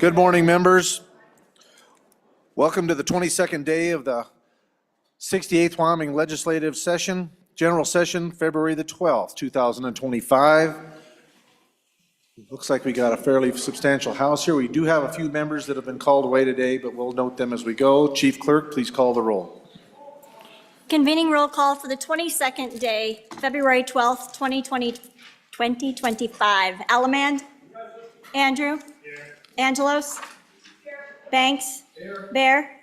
Good morning, members. Welcome to the 22nd day of the 68th Wyoming Legislative Session, General Session, February the 12th, 2025. Looks like we got a fairly substantial house here. We do have a few members that have been called away today, but we'll note them as we go. Chief Clerk, please call the roll. Convening roll call for the 22nd day, February 12th, 2025. Alamand? Andrew? Angelos? Banks? Bear?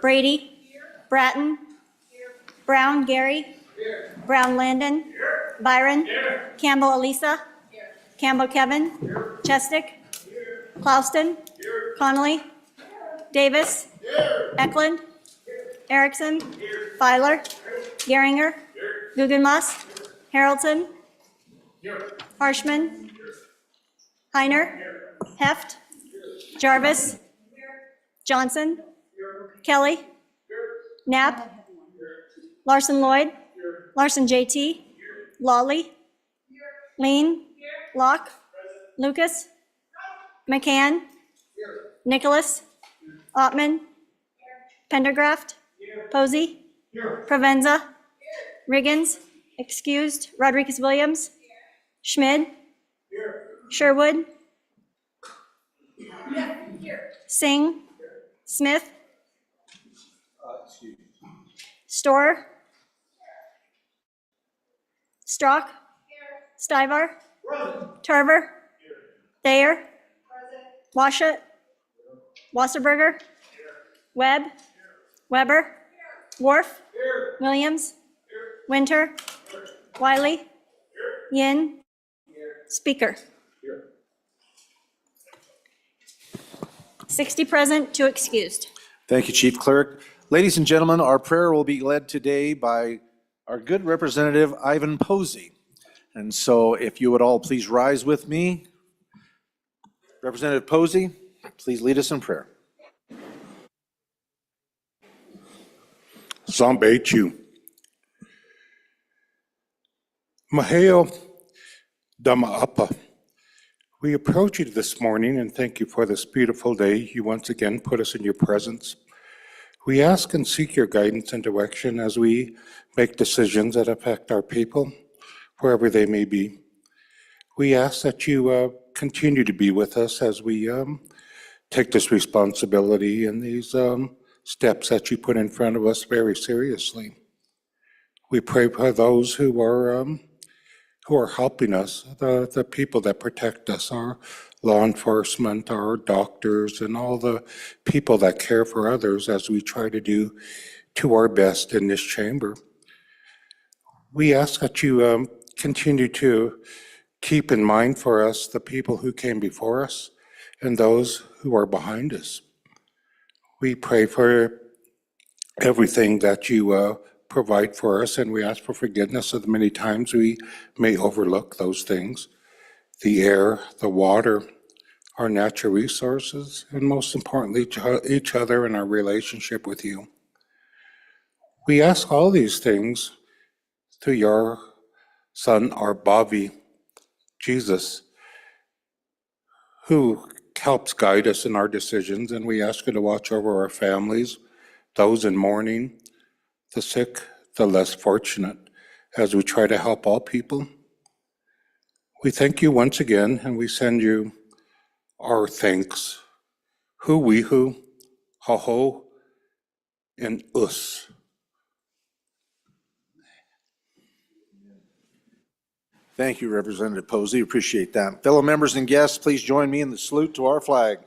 Brady? Bratton? Brown Gary? Brown Landon? Byron? Campbell Elisa? Campbell Kevin? Chestick? Clauston? Connolly? Davis? Eklund? Erickson? Filer? Geringer? Guggenmoss? Harrelson? Harshman? Heiner? Heft? Jarvis? Johnson? Kelly? Knapp? Larson Lloyd? Larson JT? Lawley? Lean? Locke? Lucas? McCann? Nicholas? Ottman? Pendergraft? Posey? Provenza? Riggins? Excused. Rodriguez-Williams? Schmid? Sherwood? Singh? Smith? Storer? Strock? Stivar? Tarver? Thayer? Washut? Wasserberger? Webb? Weber? Worf? Williams? Winter? Wiley? Yin? Speaker? 60 present, 2 excused. Thank you, Chief Clerk. Ladies and gentlemen, our prayer will be led today by our good Representative Ivan Posey. And so if you would all please rise with me. Representative Posey, please lead us in prayer. Zambechu. Maheo Damaapa. We approach you this morning and thank you for this beautiful day. You once again put us in your presence. We ask and seek your guidance and direction as we make decisions that affect our people, wherever they may be. We ask that you continue to be with us as we take this responsibility and these steps that you put in front of us very seriously. We pray for those who are helping us, the people that protect us, our law enforcement, our doctors, and all the people that care for others as we try to do to our best in this chamber. We ask that you continue to keep in mind for us the people who came before us and those who are behind us. We pray for everything that you provide for us, and we ask for forgiveness of the many times we may overlook those things. The air, the water, our natural resources, and most importantly, each other and our relationship with you. We ask all these things through your Son, our Bobby, Jesus, who helps guide us in our decisions, and we ask you to watch over our families, those in mourning, the sick, the less fortunate, as we try to help all people. We thank you once again, and we send you our thanks. Hu, ho, and us. Thank you, Representative Posey. Appreciate that. Fellow members and guests, please join me in the salute to our flag.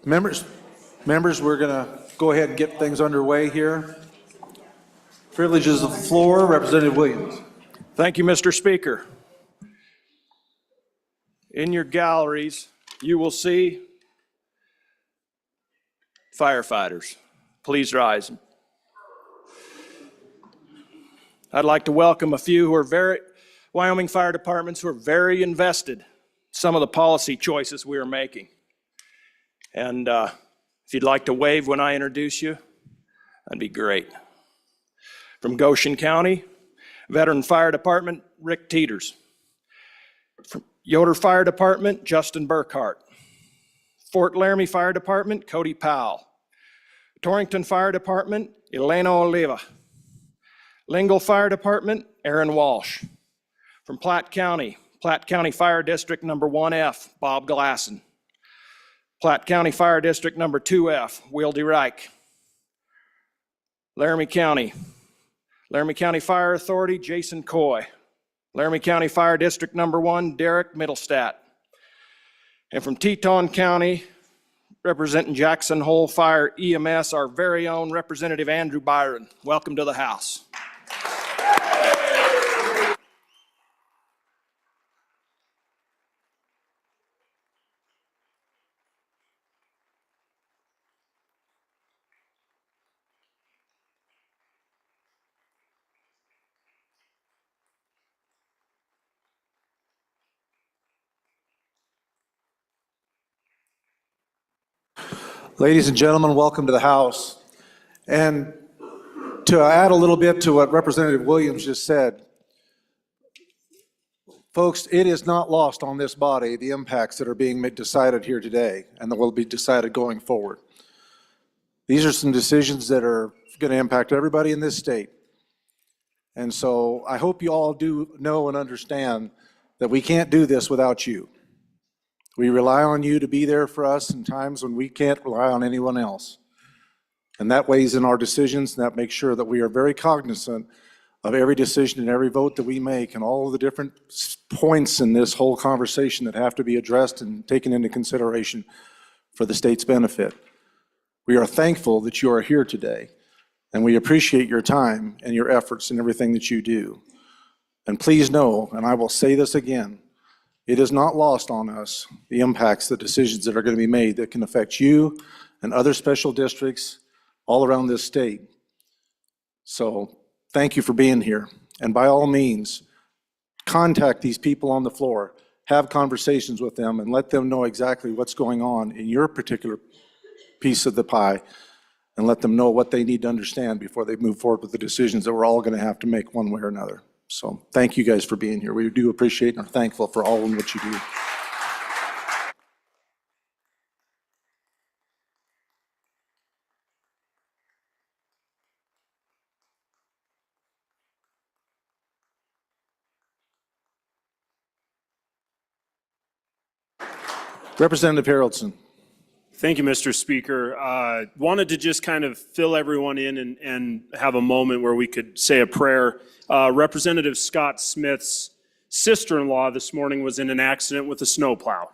Members, we're going to go ahead and get things underway here. Privileges of the floor, Representative Williams. Thank you, Mr. Speaker. In your galleries, you will see firefighters. Please rise. I'd like to welcome a few who are Wyoming fire departments who are very invested in some of the policy choices we are making. And if you'd like to wave when I introduce you, that'd be great. From Goshen County, Veteran Fire Department, Rick Teeters. From Yoder Fire Department, Justin Burkhart. Fort Laramie Fire Department, Cody Powell. Torrington Fire Department, Elena Oliva. Lingle Fire Department, Aaron Walsh. From Platte County Fire District Number 1F, Bob Glasson. Platte County Fire District Number 2F, Wildy Reich. Laramie County Fire Authority, Jason Coy. Laramie County Fire District Number 1, Derek Middlestat. And from Teton County, representing Jackson Hole Fire EMS, our very own Representative Andrew Byron. Welcome to the House. Ladies and gentlemen, welcome to the House. And to add a little bit to what Representative Williams just said, folks, it is not lost on this body the impacts that are being decided here today and that will be decided going forward. These are some decisions that are going to impact everybody in this state. And so I hope you all do know and understand that we can't do this without you. We rely on you to be there for us in times when we can't rely on anyone else. And that weighs in our decisions, and that makes sure that we are very cognizant of every decision and every vote that we make and all of the different points in this whole conversation that have to be addressed and taken into consideration for the state's benefit. We are thankful that you are here today, and we appreciate your time and your efforts and everything that you do. And please know, and I will say this again, it is not lost on us, the impacts, the decisions that are going to be made that can affect you and other special districts all around this state. So thank you for being here. And by all means, contact these people on the floor, have conversations with them, and let them know exactly what's going on in your particular piece of the pie, and let them know what they need to understand before they move forward with the decisions that we're all going to have to make one way or another. So thank you guys for being here. We do appreciate and are thankful for all of what you do. Representative Haroldson. Thank you, Mr. Speaker. Wanted to just kind of fill everyone in and have a moment where we could say a prayer. Representative Scott Smith's sister-in-law this morning was in an accident with a snowplow,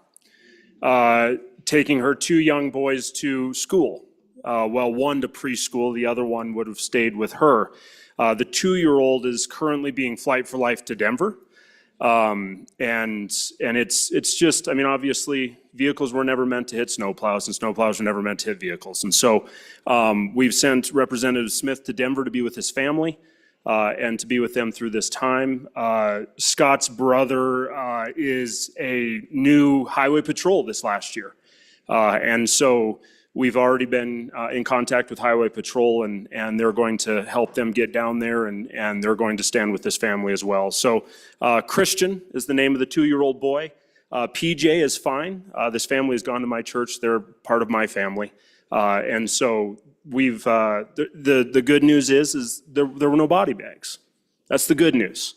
taking her 2 young boys to school. Well, one to preschool, the other one would have stayed with her. The 2-year-old is currently being flight for life to Denver. And it's just, I mean, obviously vehicles were never meant to hit snowplows and snowplows were never meant to hit vehicles. And so we've sent Representative Smith to Denver to be with his family and to be with them through this time. Scott's brother is a new highway patrol this last year. And so we've already been in contact with Highway Patrol, and they're going to help them get down there, and they're going to stand with this family as well. So Christian is the name of the 2-year-old boy. PJ is fine. This family has gone to my church. They're part of my family. And so we've, the good news is there were no body bags. That's the good news.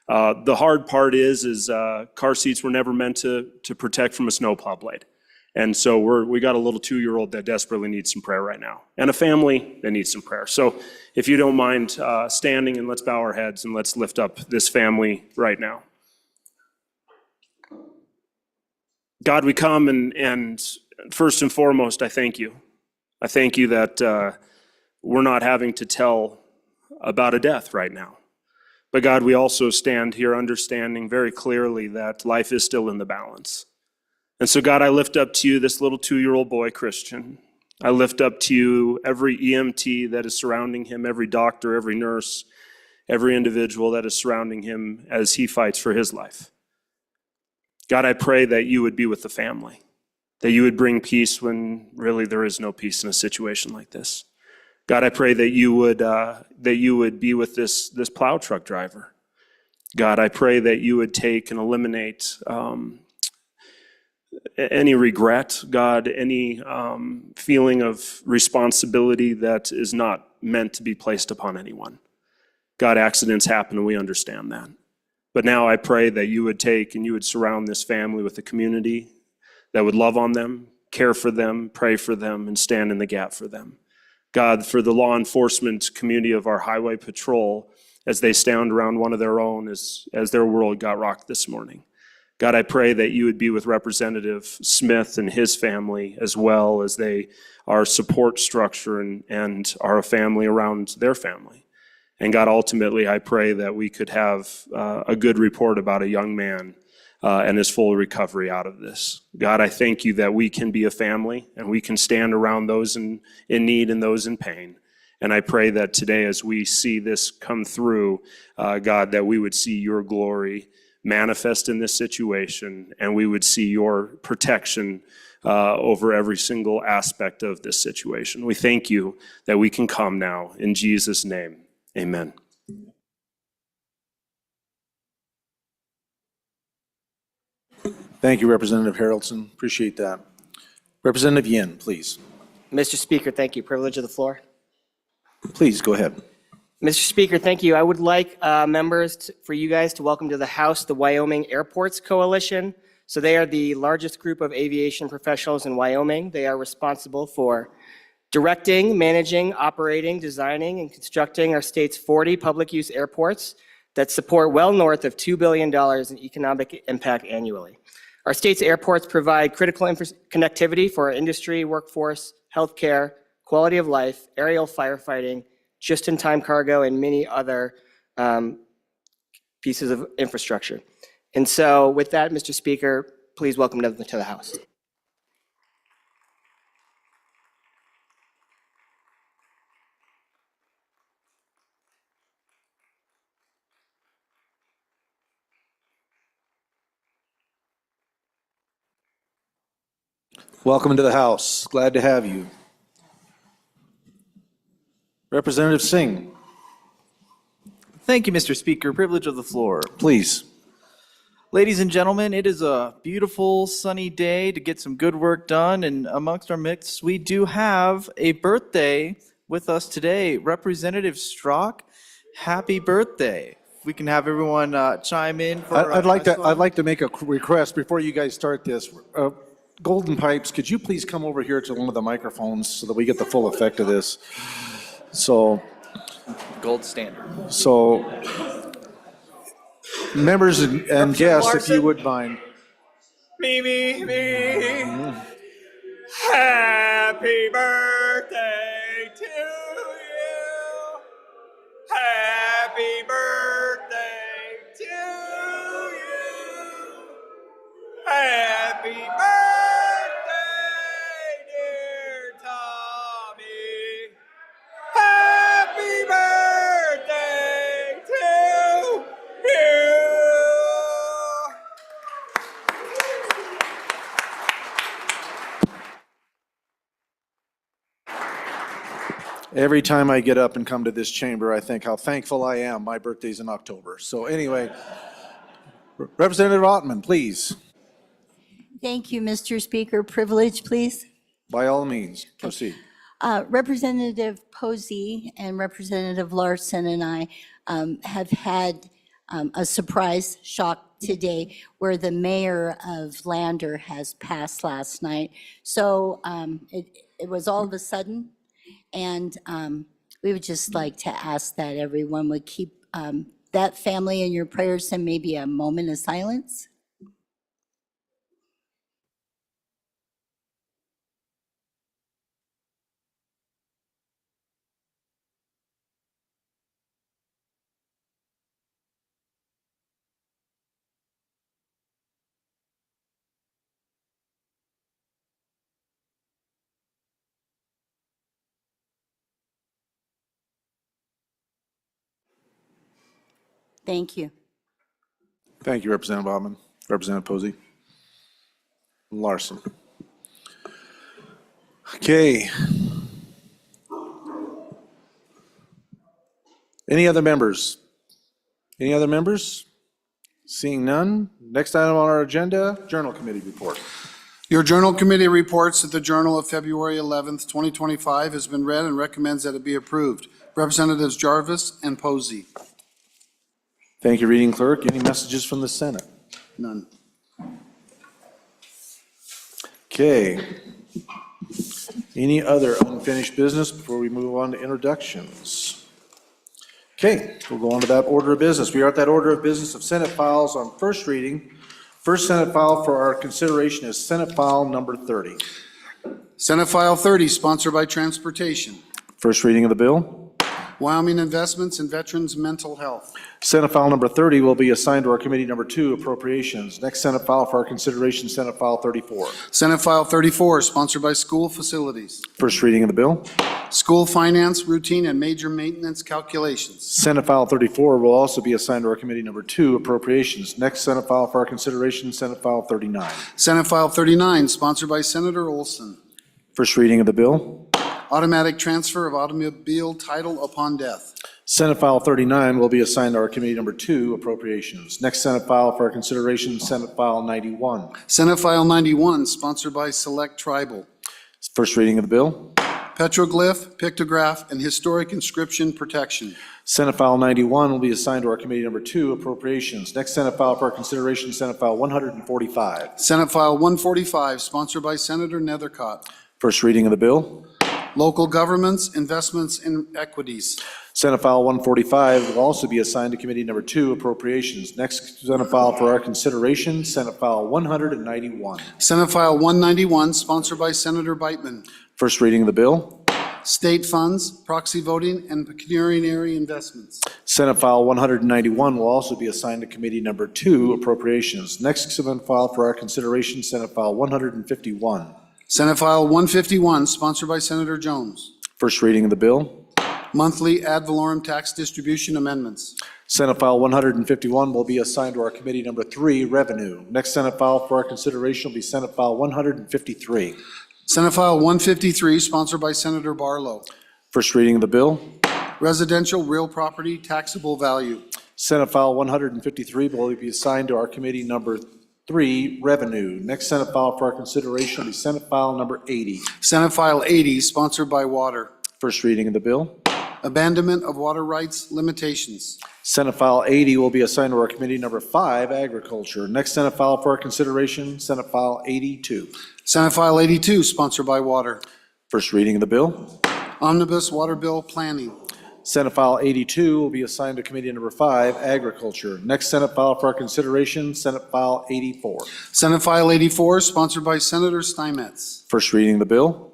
The hard part is car seats were never meant to protect from a snowplow blade. And so we got a little 2-year-old that desperately needs some prayer right now, and a family that needs some prayer. So if you don't mind standing, and let's bow our heads and let's lift up this family right now. God, we come and first and foremost, I thank you. I thank you that we're not having to tell about a death right now. But God, we also stand here understanding very clearly that life is still in the balance. And so, God, I lift up to you this little 2-year-old boy, Christian. I lift up to you every EMT that is surrounding him, every doctor, every nurse, every individual that is surrounding him as he fights for his life. God, I pray that you would be with the family, that you would bring peace when really there is no peace in a situation like this. God, I pray that you would be with this plow truck driver. God, I pray that you would take and eliminate any regret, God, any feeling of responsibility that is not meant to be placed upon anyone. God, accidents happen and we understand that. But now I pray that you would take and you would surround this family with a community that would love on them, care for them, pray for them, and stand in the gap for them. God, for the law enforcement community of our highway patrol, as they stand around one of their own as their world got rocked this morning. God, I pray that you would be with Representative Smith and his family as well, as they are support structure and are a family around their family. And God, ultimately, I pray that we could have a good report about a young man and his full recovery out of this. God, I thank you that we can be a family and we can stand around those in need and those in pain. And I pray that today, as we see this come through, God, that we would see your glory manifest in this situation, and we would see your protection over every single aspect of this situation. We thank you that we can come now. In Jesus' name, amen. Thank you, Representative Haroldson. Appreciate that. Representative Yin, please. Mr. Speaker, thank you. Privilege of the floor. Please, go ahead. Mr. Speaker, thank you. I would like for you guys to welcome to the House the Wyoming Airports Coalition. So they are the largest group of aviation professionals in Wyoming. They are responsible for directing, managing, operating, designing, and constructing our state's 40 public use airports that support well north of $2 billion in economic impact annually. Our state's airports provide critical connectivity for our industry, workforce, healthcare, quality of life, aerial firefighting, just-in-time cargo, and many other pieces of infrastructure. And so with that, Mr. Speaker, please welcome to the House. Welcome to the House. Glad to have you. Representative Singh, Thank you, Mr. Speaker. Privilege of the floor. please. Ladies and gentlemen, it is a beautiful sunny day to get some good work done. And amongst our mix, we do have a birthday with us today. Representative Strzok, happy birthday. If we can have everyone chime in for I'd like a song. to make a request before you guys start this. Golden Pipes, could you please come over here to one of the microphones so that we get the full effect of this? So Gold standard. Members and guests, if you would mind. Me. Happy birthday to you. Happy birthday to you. Happy birthday, dear Tommy. Happy birthday to you. Every time I get up and come to this chamber, I think how thankful I am. My birthday's in October. So anyway, Representative Ottman, please, Thank you, Mr. Speaker. Privilege, please. by all means, proceed. Representative Posey and Representative Larson and I have had a surprise shock today where the mayor of Lander has passed last night. So it was all of a sudden, and we would just like to ask that everyone would keep that family in your prayers and maybe a moment of silence. Thank you. Thank you, Representative Baumann. Representative Posey. Larson. Okay. Any other members? Any other members? Seeing none. Next item on our agenda, Journal Committee report. Your Journal Committee reports that the Journal of February 11th, 2025 has been read and recommends that it be approved. Representatives Jarvis and Posey. Thank you, Reading Clerk. Any messages from the Senate? None. Okay. Any other unfinished business before we move on to introductions? Okay, we'll go on to that order of business. We are at that order of business of Senate files on first reading. First Senate file for our consideration is Senate File Number 30. Senate File 30, sponsored by Transportation. First reading of the bill. Wyoming Investments in Veterans Mental Health. Senate File Number 30 will be assigned to our Committee Number 2, Appropriations. Next Senate file for our consideration, Senate File 34. Senate File 34, sponsored by School Facilities. First reading of the bill. School Finance, Routine, and Major Maintenance Calculations. Senate File 34 will also be assigned to our Committee Number 2, Appropriations. Next Senate file for our consideration, Senate File 39. Senate File 39, sponsored by Senator Olson. First reading of the bill. Automatic transfer of automobile title upon death. Senate File 39 will be assigned to our Committee Number 2, Appropriations. Next Senate file for our consideration, Senate File 91. Senate File 91, sponsored by Select Tribal. First reading of the bill. Petroglyph, pictograph, and historic inscription protection. Senate File 91 will be assigned to our Committee Number 2, Appropriations. Next Senate file for our consideration, Senate File 145. Senate File 145, sponsored by Senator Nethercott. First reading of the bill. Local governments, investments in equities. Senate File 145 will also be assigned to Committee Number 2, Appropriations. Next Senate file for our consideration, Senate File 191. Senate File 191, sponsored by Senator Beitman. First reading of the bill. State funds, proxy voting, and pecuniary investments. Senate File 191 will also be assigned to Committee Number 2, Appropriations. Next Senate file for our consideration, Senate File 151. Senate File 151, sponsored by Senator Jones. First reading of the bill. Monthly ad valorem tax distribution amendments. Senate File 151 will be assigned to our Committee Number 3, Revenue. Next Senate file for our consideration will be Senate File 153. Senate File 153, sponsored by Senator Barlow. First reading of the bill. Residential real property taxable value. Senate File 153 will be assigned to our Committee Number 3, Revenue. Next Senate file for our consideration will be Senate File Number 80. Senate File 80, sponsored by Water. First reading of the bill. Abandonment of water rights limitations. Senate File 80 will be assigned to our Committee Number 5, Agriculture. Next Senate file for our consideration, Senate File 82. Senate File 82, sponsored by Water. First reading of the bill. Omnibus Water Bill Planning. Senate File 82 will be assigned to Committee Number 5, Agriculture. Next Senate file for our consideration, Senate File 84. Senate File 84, sponsored by Senator Steinmetz. First reading of the bill.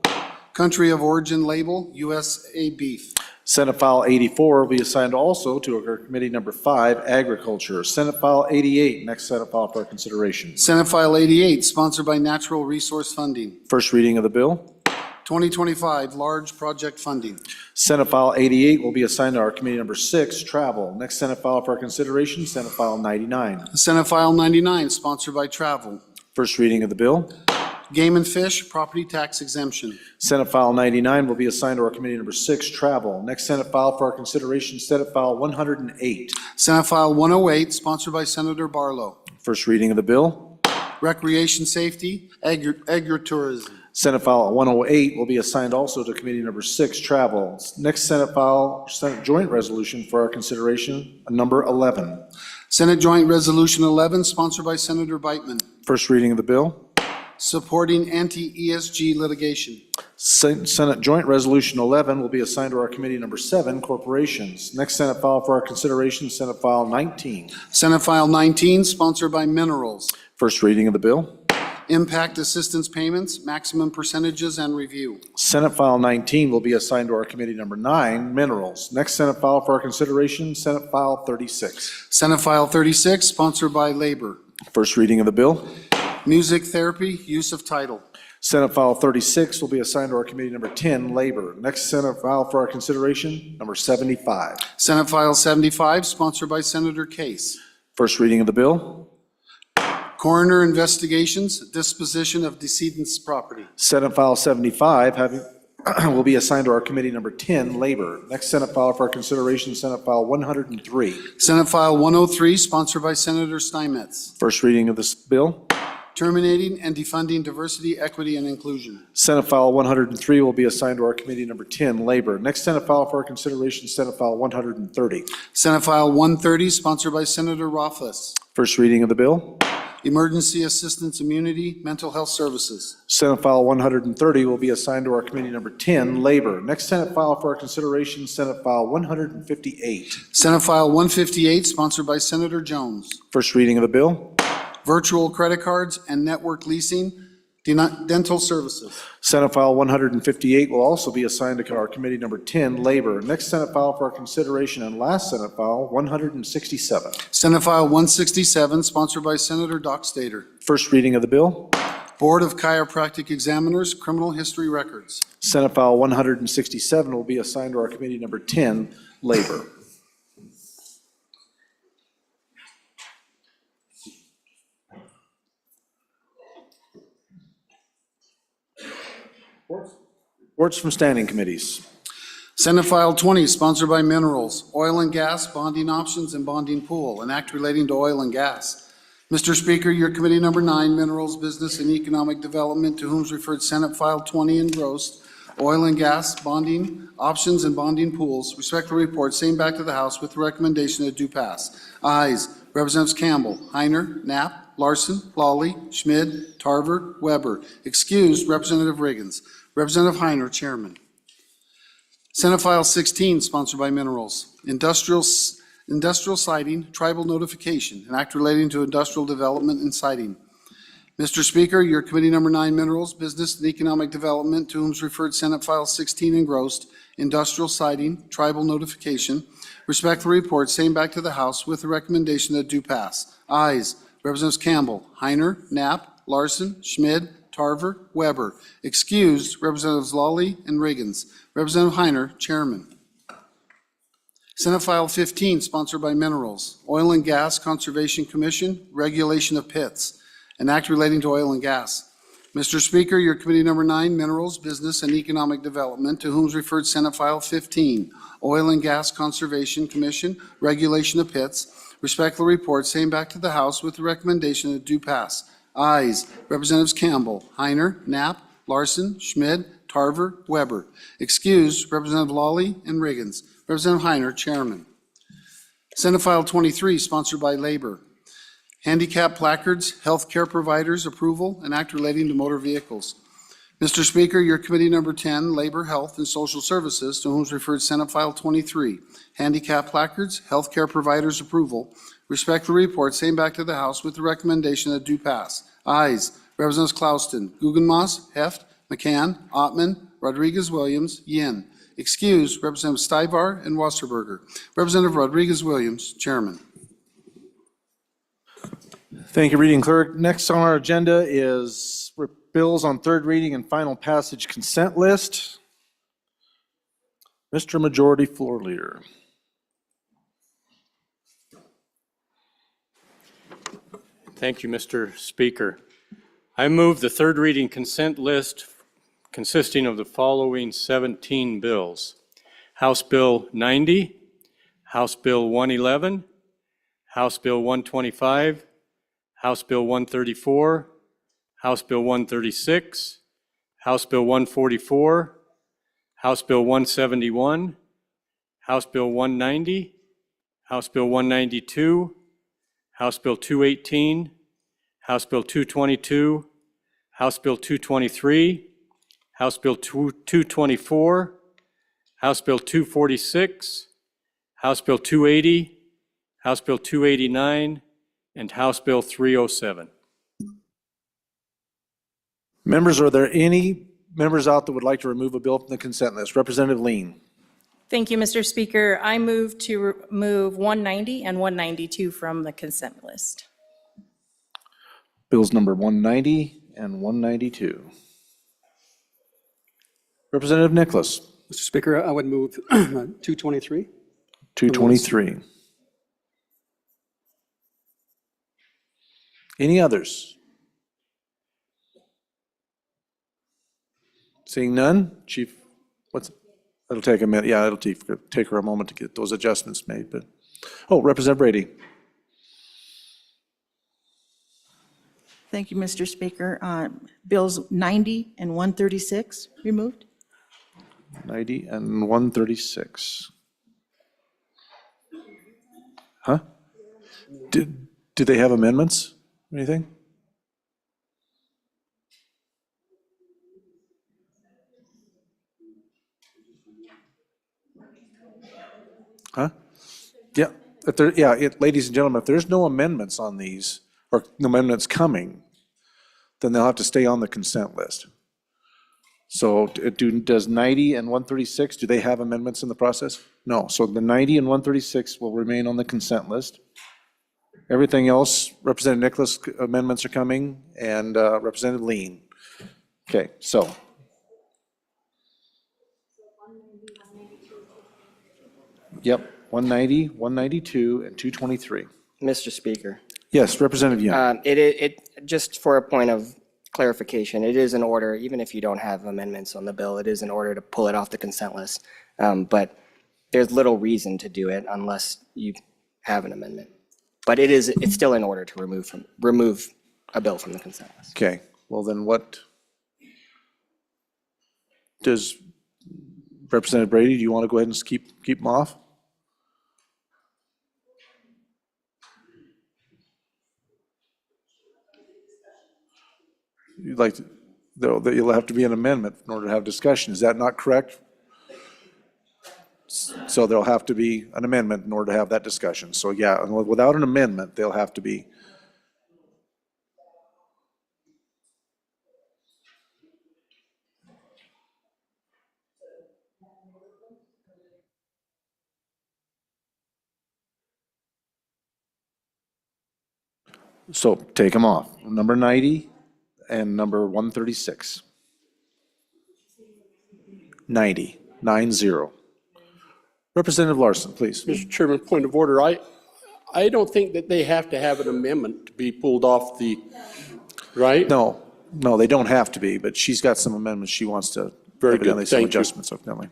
Country of Origin Label, USA Beef. Senate File 84 will be assigned also to our Committee Number 5, Agriculture. Senate File 88, next Senate file for our consideration. Senate File 88, sponsored by Natural Resource Funding. First reading of the bill. 2025 Large Project Funding. Senate File 88 will be assigned to our Committee Number 6, Travel. Next Senate file for our consideration, Senate File 99. Senate File 99, sponsored by Travel. First reading of the bill. Game and Fish Property Tax Exemption. Senate File 99 will be assigned to our Committee Number 6, Travel. Next Senate file for our consideration, Senate File 108. Senate File 108, sponsored by Senator Barlow. First reading of the bill. Recreation Safety, Agritourism. Senate File 108 will be assigned also to Committee Number 6, Travel. Next Senate file, Senate Joint Resolution for our consideration, Number 11. Senate Joint Resolution 11, sponsored by Senator Beitman. First reading of the bill. Supporting anti-ESG litigation. Senate Joint Resolution 11 will be assigned to our Committee Number 7, Corporations. Next Senate file for our consideration, Senate File 19. Senate File 19, sponsored by Minerals. First reading of the bill. Impact Assistance Payments, Maximum Percentages, and Review. Senate File 19 will be assigned to our Committee Number 9, Minerals. Next Senate file for our consideration, Senate File 36. Senate File 36, sponsored by Labor. First reading of the bill. Music Therapy, Use of Title. Senate File 36 will be assigned to our committee number 10, Labor. Next Senate file for our consideration, number 75. Senate File 75, sponsored by Senator Case. First reading of the bill. Coroner investigations, disposition of decedent's property. Senate File 75 will be assigned to our committee number 10, Labor. Next Senate file for our consideration, Senate File 103. Senate File 103, sponsored by Senator Steinmetz. First reading of this bill. Terminating and defunding diversity, equity, and inclusion. Senate File 103 will be assigned to our committee number 10, Labor. Next Senate file for our consideration, Senate File 130. Senate File 130, sponsored by Senator Rothfuss. First reading of the bill. Emergency assistance immunity, mental health services. Senate File 130 will be assigned to our committee number 10, Labor. Next Senate file for our consideration, Senate File 158. Senate File 158, sponsored by Senator Jones. First reading of the bill. Virtual credit cards and network leasing, dental services. Senate File 158 will also be assigned to our committee number 10, Labor. Next Senate file for our consideration and last Senate file, 167. Senate File 167, sponsored by Senator Doc Stater. First reading of the bill. Board of Chiropractic Examiners, criminal history records. Senate File 167 will be assigned to our committee number 10, Labor. Reports from standing committees. Senate File 20, sponsored by Minerals, Oil and Gas, Bonding Options, and Bonding Pool, an act relating to oil and gas. Mr. Speaker, your committee number 9, Minerals, Business, and Economic Development, to whom is referred Senate File 20 engrossed, Oil and Gas, Bonding Options, and Bonding Pools, respectfully report same back to the House with the recommendation that do pass. Ayes, Representatives Campbell, Heiner, Knapp, Larson, Lawley, Schmid, Tarver, Weber. Excused, Representative Riggins. Representative Heiner, Chairman. Senate File 16, sponsored by Minerals. Industrial siting, tribal notification, an act relating to industrial development and siting. Mr. Speaker, your committee number 9, Minerals, Business and Economic Development, to whom is referred Senate File 16 engrossed, industrial siting, tribal notification, respectfully report same back to the House with the recommendation that do pass. Ayes, Representatives Campbell, Heiner, Knapp, Larson, Schmid, Tarver, Weber. Excused, Representatives Lawley and Riggins. Representative Heiner, Chairman. Senate File 15, sponsored by Minerals, Oil and Gas Conservation Commission, regulation of pits, an act relating to oil and gas. Mr. Speaker, your committee number 9, Minerals, Business and Economic Development, to whom is referred Senate File 15, Oil and Gas Conservation Commission, regulation of pits, respectfully report same back to the House with the recommendation that do pass. Ayes, Representatives Campbell, Heiner, Knapp, Larson, Schmid, Tarver, Weber. Excused, Representative Lawley and Riggins. Representative Heiner, Chairman. Senate File 23, sponsored by Labor. Handicap placards, healthcare providers approval, and act relating to motor vehicles. Mr. Speaker, your committee number 10, Labor, Health, and Social Services, to whom is referred Senate File 23, handicap placards, healthcare providers approval, respectfully report same back to the House with the recommendation that do pass. Ayes, Representatives Klauston, Guggenmoss, Heft, McCann, Ottman, Rodriguez-Williams, Yin. Excused, Representative Stivar and Wasserberger. Representative Rodriguez-Williams, Chairman. Thank you, Reading Clerk. Next on our agenda is bills on third reading and final passage consent list. Mr. Majority Floor Leader. Thank you, Mr. Speaker. I move the third reading consent list consisting of the following 17 bills. House Bill 90, House Bill 111, House Bill 125, House Bill 134, House Bill 136, House Bill 144, House Bill 171, House Bill 190, House Bill 192, House Bill 218, House Bill 222, House Bill 223, House Bill 224, House Bill 246, House Bill 280, House Bill 289, and House Bill 307. Members, are there any members out that would like to remove a bill from the consent list? Representative Lean. Thank you, Mr. Speaker. I move to remove 190 and 192 from the consent list. Bills number 190 and 192. Representative Nicholas, Mr. Speaker, I would move 223. 223. Any others? Seeing none, Chief, it'll take a minute, yeah, it'll take her a moment to get those adjustments made, but, Representative Brady. Thank you, Mr. Speaker. Bills 90 and 136 removed. 90 and 136. Huh? Do they have amendments? Anything? Huh? Yeah, ladies and gentlemen, if there's no amendments on these, or no amendments coming, then they'll have to stay on the consent list. So does 90 and 136, do they have amendments in the process? No, so the 90 and 136 will remain on the consent list. Everything else, Representative Nicholas, amendments are coming, and Representative Lean. Okay, so. Yep, 190, 192, and 223. Mr. Speaker. Yes, Representative Young. Just for a point of clarification, it is an order, even if you don't have amendments on the bill, it is an order to pull it off the consent list. But there's little reason to do it unless you have an amendment. But it's still in order to remove a bill from the consent list. Okay, well then what does Representative Brady, do you want to go ahead and keep them off? You'd like to, you'll have to be an amendment in order to have discussion. Is that not correct? So there'll have to be an amendment in order to have that discussion. So yeah, without an amendment, they'll have to be. So take them off. Number 90 and number 136. 90, 9-0. Representative Larson, please. Mr. Chairman, point of order. I don't think that they have to have an amendment to be pulled off the, right? No, they don't have to be, but she's got some amendments she wants to, Very good. evidently some Thank you. adjustments, evidently.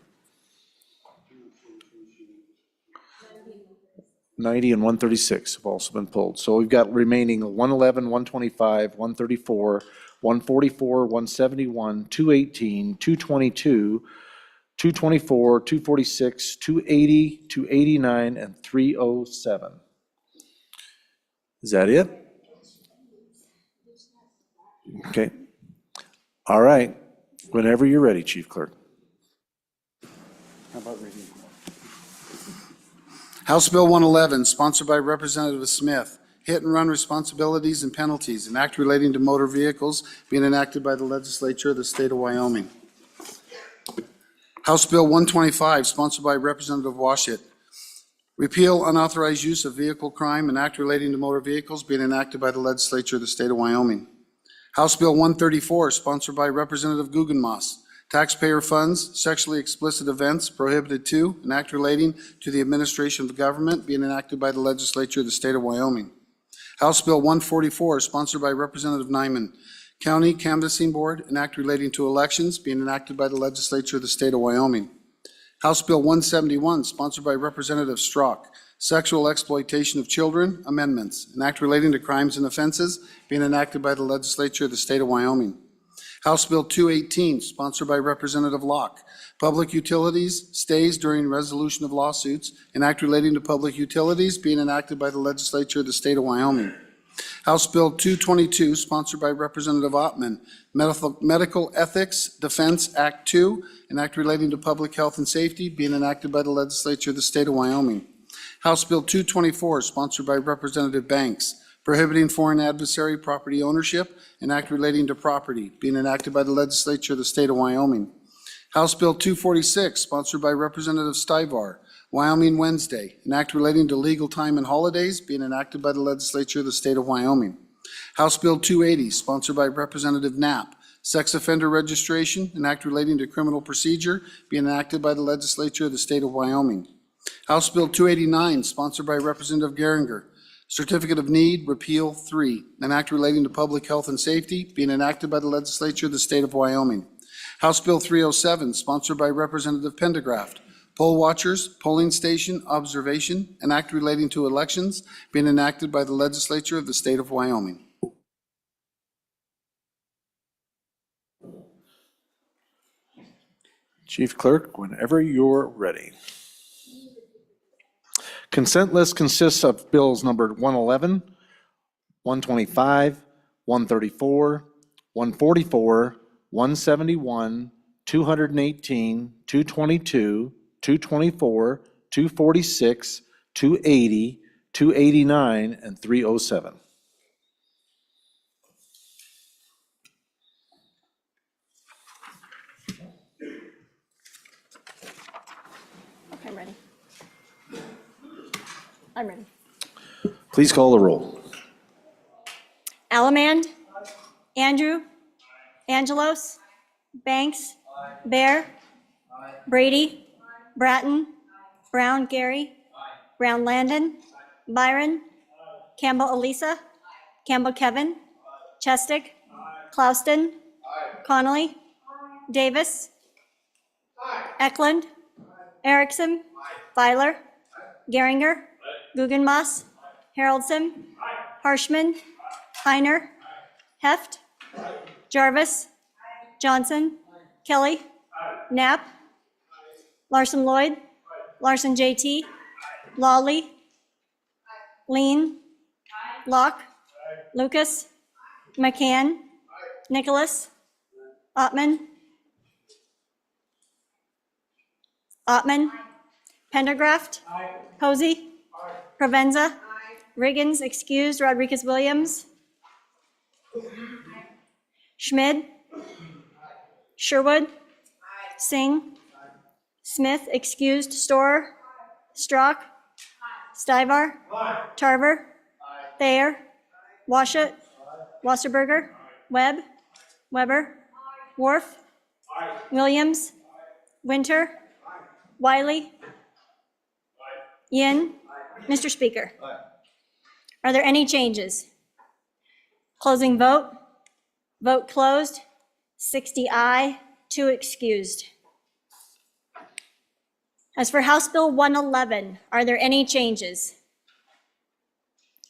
90 and 136 have also been pulled. So we've got remaining 111, 125, 134, 144, 171, 218, 222, 224, 246, 280, 289, and 307. Is that it? Okay. All right. Whenever you're ready, Chief Clerk. How about reading? House Bill 111, sponsored by Representative Smith, hit and run responsibilities and penalties, an act relating to motor vehicles being enacted by the legislature of the state of Wyoming. House Bill 125, sponsored by Representative Washit, repeal unauthorized use of vehicle crime, an act relating to motor vehicles being enacted by the legislature of the state of Wyoming. House Bill 134, sponsored by Representative Guggenmoss, taxpayer funds, sexually explicit events prohibited to, an act relating to the administration of the government being enacted by the legislature of the state of Wyoming. House Bill 144, sponsored by Representative Nyman, County Canvassing Board, an act relating to elections being enacted by the legislature of the state of Wyoming. House Bill 171, sponsored by Representative Strzok, sexual exploitation of children amendments, an act relating to crimes and offenses being enacted by the legislature of the state of Wyoming. House Bill 218, sponsored by Representative Locke, public utilities stays during resolution of lawsuits, an act relating to public utilities being enacted by the legislature of the state of Wyoming. House Bill 222, sponsored by Representative Ottman, Medical Ethics Defense Act 2, an act relating to public health and safety being enacted by the legislature of the state of Wyoming. House Bill 224, sponsored by Representative Banks, prohibiting foreign adversary property ownership, an act relating to property being enacted by the legislature of the state of Wyoming. House Bill 246, sponsored by Representative Stivar, Wyoming Wednesday, an act relating to legal time and holidays being enacted by the legislature of the state of Wyoming. House Bill 280, sponsored by Representative Knapp, Sex offender registration, an act relating to criminal procedure, being enacted by the legislature of the state of Wyoming. House Bill 289, sponsored by Representative Geringer. Certificate of Need, Repeal 3, an act relating to public health and safety, being enacted by the legislature of the state of Wyoming. House Bill 307, sponsored by Representative Pendergraft. Poll watchers, polling station observation, an act relating to elections, being enacted by the legislature of the state of Wyoming. Chief Clerk, whenever you're ready. Consent list consists of bills numbered 111, 125, 134, 144, 171, 218, 222, 224, 246, 280, 289, and 307. Okay, I'm ready. I'm ready. Please call the roll. Allemand. Andrew. Angelos. Banks. Bear. Brady. Bratton. Brown Gary. Brown Landon. Byron. Campbell Elisa. Campbell Kevin. Chestick. Clauston. Connolly. Davis. Eklund. Erickson. Feiler. Geringer. Guggenmoss. Haroldson. Harshman. Heiner. Heft. Jarvis. Johnson. Kelly. Knapp. Larson Lloyd. Larson JT. Lawley. Lean. Locke. Lucas. McCann. Nicholas. Ottman. Pendergraft. Posey. Provenza. Riggins excused. Rodriguez Williams. Schmid. Sherwood. Singh. Smith excused. Storer. Strock. Stivar. Tarver. Thayer. Washut. Wasserberger. Webb. Weber. Worf. Williams. Winter. Wiley. Yin. Mr. Speaker. Are there any changes? Closing vote. Vote closed. 60 aye, 2 excused. As for House Bill 111, are there any changes?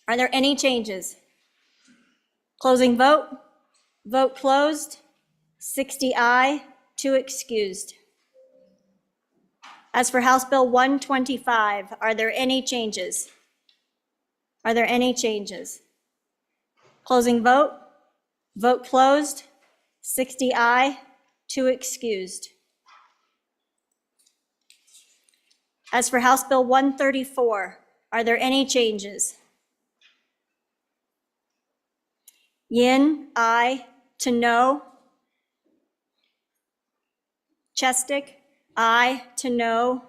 Are there any changes? Closing vote. Vote closed. 60 aye, 2 excused. As for House Bill 125, are there any changes? Are there any changes? Closing vote. Vote closed. 60 aye, 2 excused. As for House Bill 134, are there any changes? Yin, aye, to no. Chestick, aye, to no.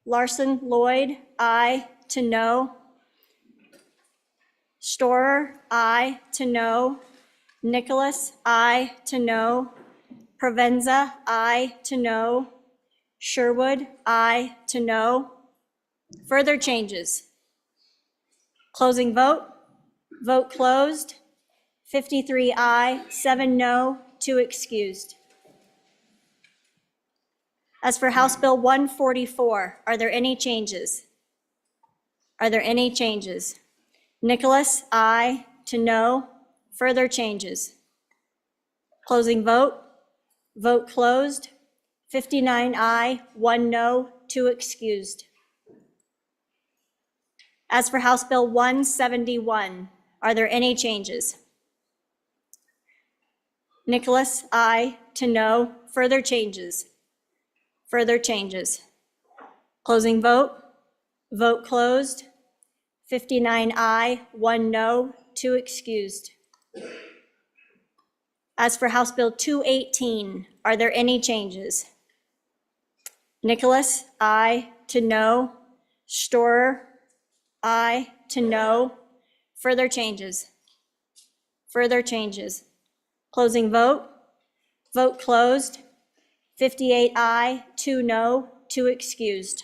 Larson Lloyd, aye, to no. Storer, aye, to no. Nicholas, aye, to no. Provenza, aye, to no. Sherwood, aye, to no. Further changes? Closing vote. Vote closed. 53 aye, 7 no, 2 excused. As for House Bill 144, are there any changes? Are there any changes? Nicholas, aye, to no. Further changes? Closing vote. Vote closed. 59 aye, 1 no, 2 excused. As for House Bill 171, are there any changes? Nicholas, aye, to no. Further changes? Further changes? Closing vote. Vote closed. 59 aye, 1 no, 2 excused. As for House Bill 218, are there any changes? Nicholas, aye, to no. Storer, aye, to no. Further changes? Further changes? Closing vote. Vote closed. 58 aye, 2 no, 2 excused.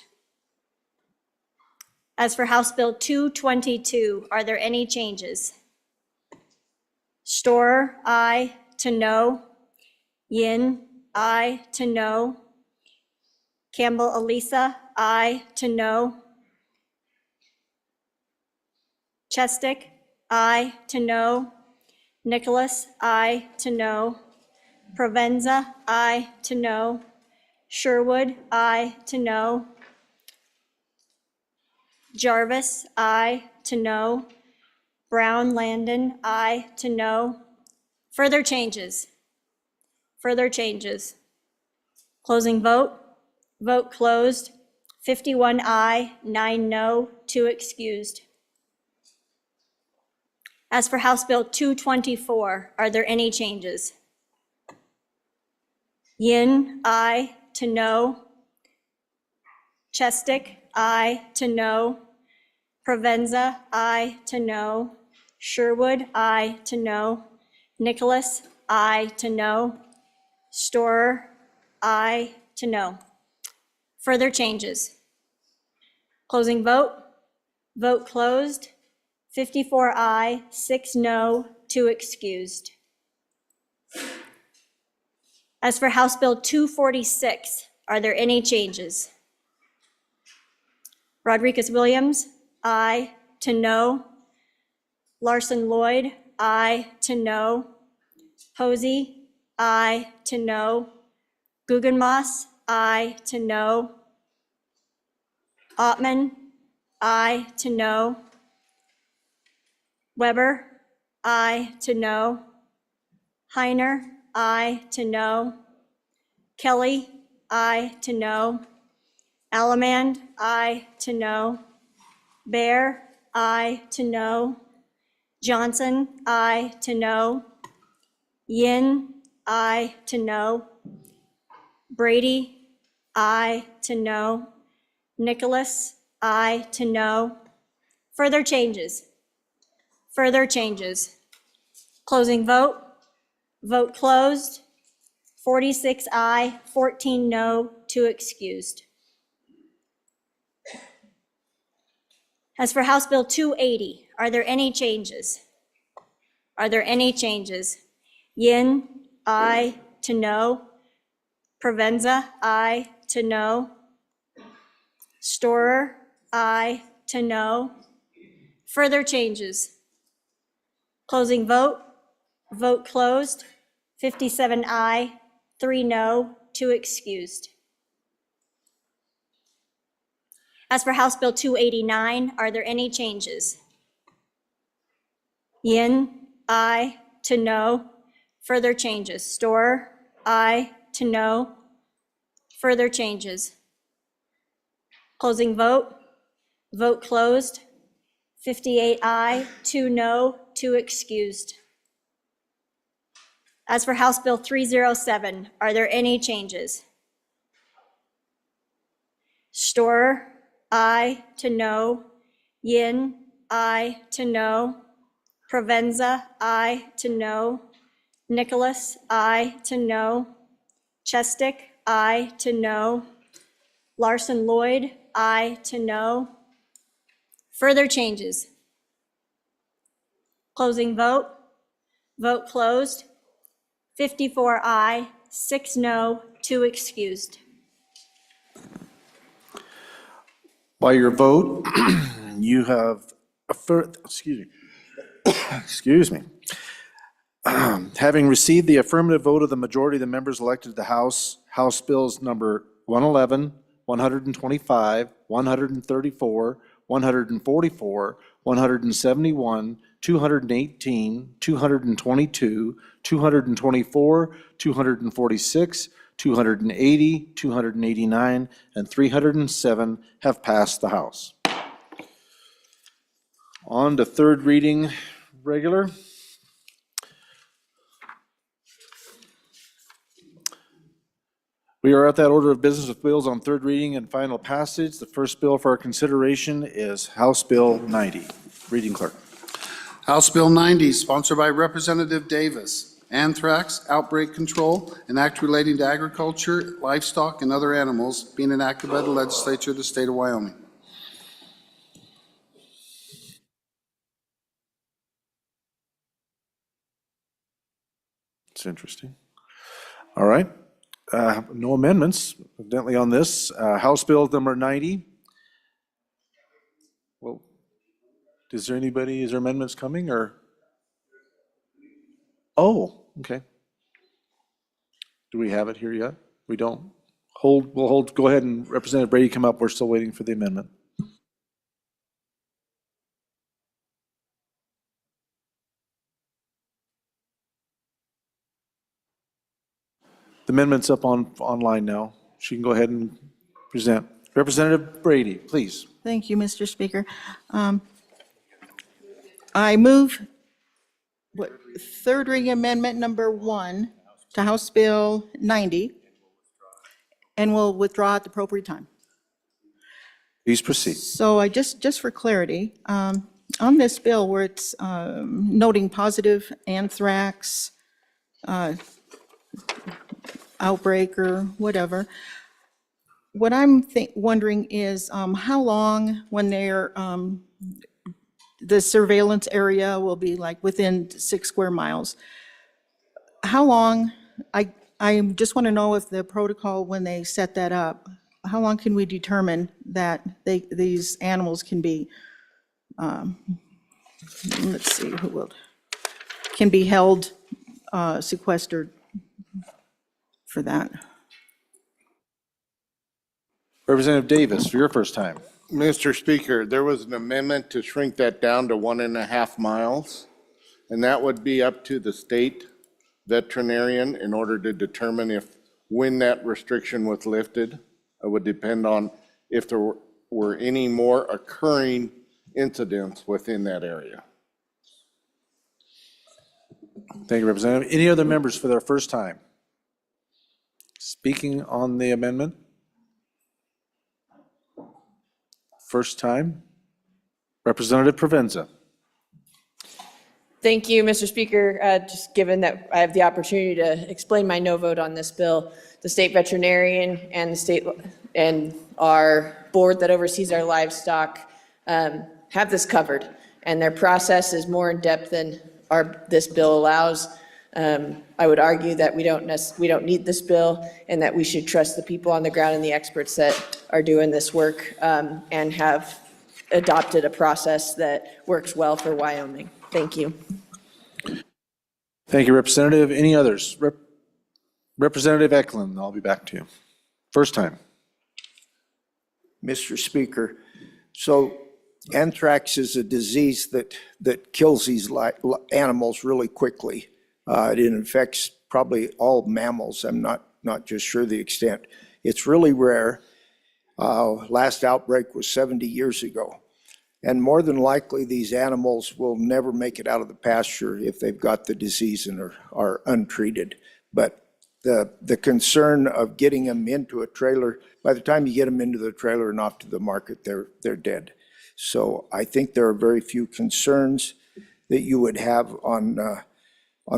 As for House Bill 222, are there any changes? Storer, aye to no. Yin, aye to no. Campbell Elisa, aye to no. Chestick, aye to no. Nicholas, aye to no. Provenza, aye to no. Sherwood, aye to no. Jarvis, aye to no. Brown Landon, aye to no. Further changes? Further changes? Closing vote. Vote closed. 51 aye, 9 no, 2 excused. As for House Bill 224, are there any changes? Yin, aye to no. Chestick, aye to no. Provenza, aye to no. Sherwood, aye to no. Nicholas, aye to no. Storer, aye to no. Further changes? Closing vote. Vote closed. 54 aye, 6 no, 2 excused. As for House Bill 246, are there any changes? Rodriguez-Williams, aye to no. Larson-Lloyd, aye to no. Posey, aye to no. Guggenmoss, aye to no. Ottman, aye to no. Weber, aye to no. Heiner, aye to no. Kelly, aye to no. Allemand, aye to no. Bear, aye to no. Johnson, aye to no. Yin, aye to no. Brady, aye to no. Nicholas, aye to no. Further changes? Further changes? Closing vote. Vote closed. 46 aye, 14 no, 2 excused. As for House Bill 280, are there any changes? Are there any changes? Yin, aye to no. Provenza, aye to no. Storer, aye to no. Further changes? Closing vote. Vote closed. 57 aye, 3 no, 2 excused. As for House Bill 289, are there any changes? Yin, aye to no. Further changes? Storer, aye to no. Further changes? Closing vote. Vote closed. 58 aye, 2 no, 2 excused. As for House Bill 307, are there any changes? Storer, aye to no. Yin, aye to no. Provenza, aye to no. Nicholas, aye to no. Chestick, aye to no. Larson-Lloyd, aye to no. Further changes? Closing vote. Vote closed. 54 aye, 6 no, 2 excused. By your vote, you have, excuse me. Having received the affirmative vote of the majority of the members elected to the House, House Bills number 111, 125, 134, 144, 171, 218, 222, 224, 246, 280, 289, and 307 have passed the House. On to third reading, regular. We are at that order of business with bills on third reading and final passage. The first bill for our consideration is House Bill 90. Reading clerk. House Bill 90, sponsored by Representative Davis anthrax, outbreak control, and act relating to agriculture, livestock, and other animals being enacted by the legislature of the state of Wyoming. It's interesting. All right. No amendments evidently on this. House Bill number 90. Well, is there amendments coming or? Oh, okay. Do we have it here yet? We don't. We'll hold, go ahead and Representative Brady come up. We're still waiting for the amendment. The amendment's up online now. She can go ahead and present. Representative Brady, please. Thank you, Mr. Speaker. I move third reading amendment number 1 to House Bill 90, and will withdraw at the appropriate time. Please proceed. So I just for clarity, on this bill where it's noting positive anthrax outbreak or whatever, what I'm wondering is how long, when they're, the surveillance area will be like within 6 square miles, how long, I just want to know if the protocol, when they set that up, how long can we determine that these animals can be, let's see, can be held, sequestered for that? Representative Davis, for your first time. Mr. Speaker, there was an amendment to shrink that down to 1.5 miles, and that would be up to the state veterinarian in order to determine when that restriction was lifted. It would depend on if there were any more occurring incidents within that area. Thank you, Representative. Any other members for their first time? Speaking on the amendment? First time? Representative Provenza. Thank you, Mr. Speaker. Just given that I have the opportunity to explain my no vote on this bill, the state veterinarian and the state and our board that oversees our livestock have this covered, and their process is more in depth than this bill allows. I would argue that we don't need this bill, and that we should trust the people on the ground and the experts that are doing this work and have adopted a process that works well for Wyoming. Thank you. Thank you, Representative. Any others? Representative Eklund, I'll be back to you. First time. Mr. Speaker, so anthrax is a disease that kills these animals really quickly. It infects probably all mammals. I'm not just sure the extent. It's really rare. Last outbreak was 70 years ago. And more than likely, these animals will never make it out of the pasture if they've got the disease and are untreated. But the concern of getting them into a trailer, by the time you get them into the trailer and off to the market, they're dead. So I think there are very few concerns that you would have on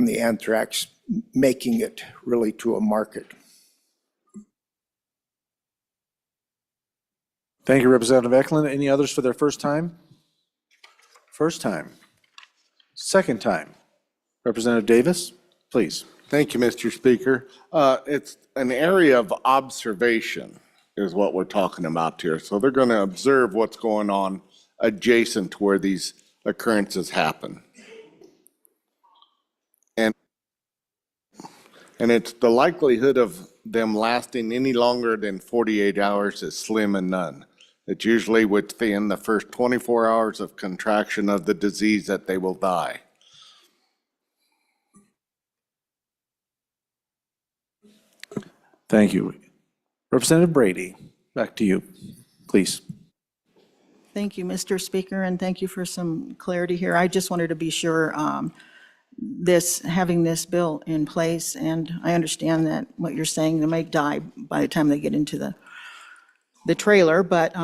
the anthrax making it really to a market. Thank you, Representative Eklund. Any others for their first time? First time. Second time. Representative Davis, please. Thank you, Mr. Speaker. It's an area of observation is what we're talking about here. So they're going to observe what's going on adjacent to where these occurrences happen. And it's the likelihood of them lasting any longer than 48 hours is slim and none. It's usually within the first 24 hours of contraction of the disease that they will die. Thank you. Representative Brady, back to you, please. Thank you, Mr. Speaker, and thank you for some clarity here. I just wanted to be sure having this bill in place, and I understand that what you're saying, they might die by the time they get into the trailer, but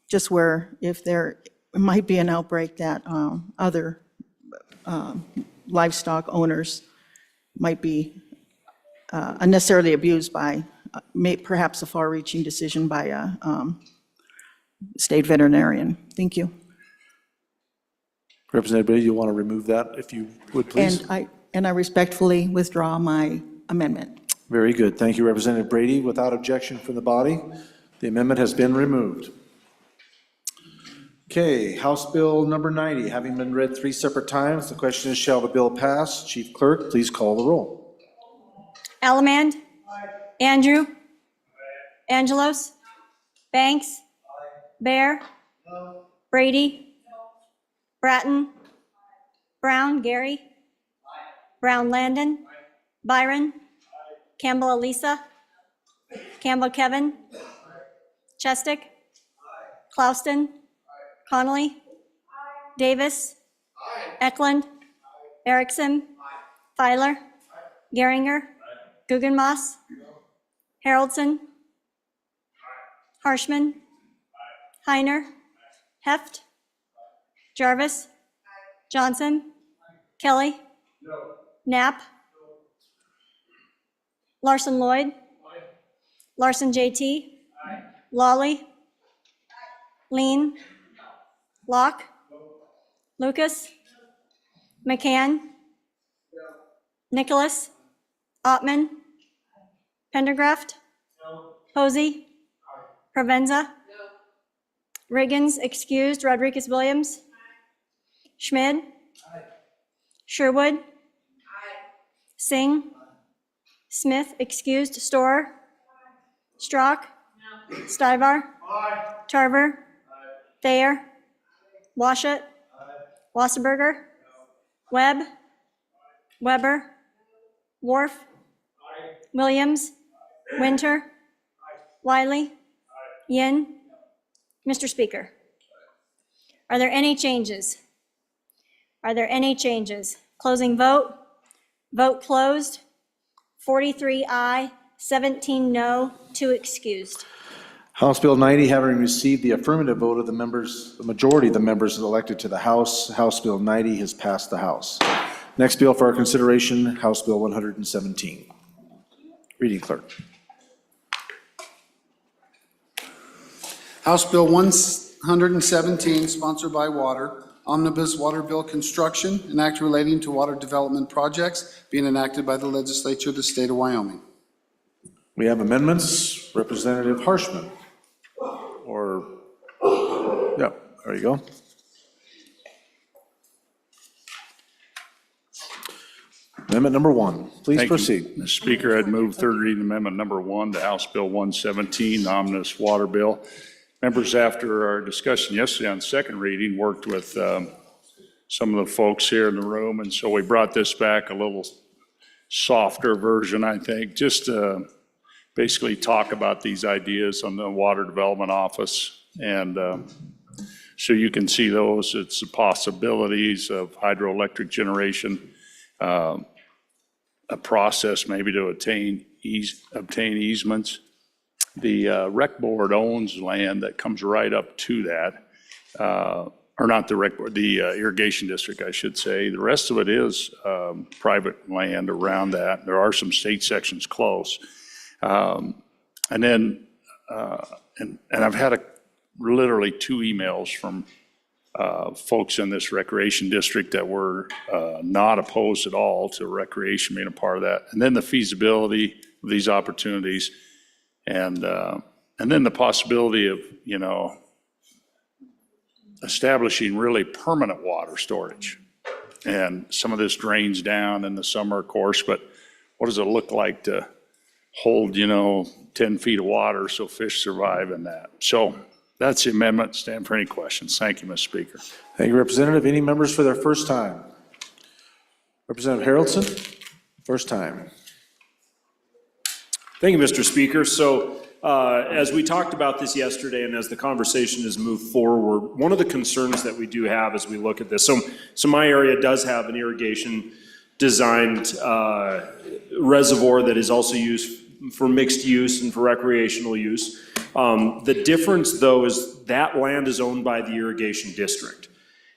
just where if there might be an outbreak that other livestock owners might be unnecessarily abused by perhaps a far-reaching decision by a state veterinarian. Thank you. Representative Brady, you want to remove that, if you would, please? And I respectfully withdraw my amendment. Very good. Thank you, Representative Brady. Without objection from the body, the amendment has been removed. Okay, House Bill number 90, having been read 3 separate times, the question is, shall the bill pass? Chief Clerk, please call the roll. Allemand? Andrew? Angelos? Banks? Bear? Brady? Bratton? Brown, Gary? Brown, Landon? Byron? Campbell, Elisa? Campbell, Kevin? Chestick? Clauston? Connolly? Davis? Eklund? Erickson? Feiler? Geringer? Guggenmoss? Haroldson? Harshman? Heiner? Heft? Jarvis? Johnson? Kelly? Knapp? Larson Lloyd? Larson JT? Lawley? Lean? Locke? Lucas? McCann? Nicholas? Ottman? Pendergraft? Posey? Provenza? Riggins excused. Rodriguez Williams? Schmid? Sherwood? Singh? Smith excused. Storer? Strock? Stivar? Tarver? Thayer? Washut? Wasserberger? Webb? Weber? Wharf? Williams? Winter? Wiley? Yin? Mr. Speaker, are there any changes? Are there any changes? Closing vote. Vote closed. 43 aye, 17 no, 2 excused. House Bill 90, having received the affirmative vote of the members, the majority of the members elected to the House, House Bill 90 has passed the House. Next bill for our consideration, House Bill 117. Reading clerk. House Bill 117, sponsored by Water, Omnibus Water Bill Construction, an act relating to water development projects being enacted by the legislature of the state of Wyoming. We have amendments. Representative Harshman. Or, yeah, there you go. Amendment number 1. Please proceed. Mr. Speaker, I'd move third reading amendment number 1 to House Bill 117, the omnibus water bill. Members, after our discussion yesterday on second reading, worked with some of the folks here in the room, and so we brought this back a little softer version, I think, just to basically talk about these ideas on the Water Development Office. And so you can see those. It's the possibilities of hydroelectric generation, a process maybe to obtain easements. The rec board owns land that comes right up to that, or not the rec board, the irrigation district, I should say. The rest of it is private land around that. There are some state sections close. And then, and I've had literally 2 emails from folks in this recreation district that were not opposed at all to recreation being a part of that. And then the feasibility of these opportunities, and then the possibility of, you know, establishing really permanent water storage. And some of this drains down in the summer, of course, but what does it look like to hold, 10 feet of water so fish survive in that? So that's the amendment. Stand for any questions. Thank you, Mr. Speaker. Thank you, Representative. Any members for their first time? Representative Haroldson, first time. Thank you, Mr. Speaker. So as we talked about this yesterday and as the conversation has moved forward, one of the concerns that we do have as we look at this, so my area does have an irrigation designed reservoir that is also used for mixed use and for recreational use. The difference, though, is that land is owned by the irrigation district.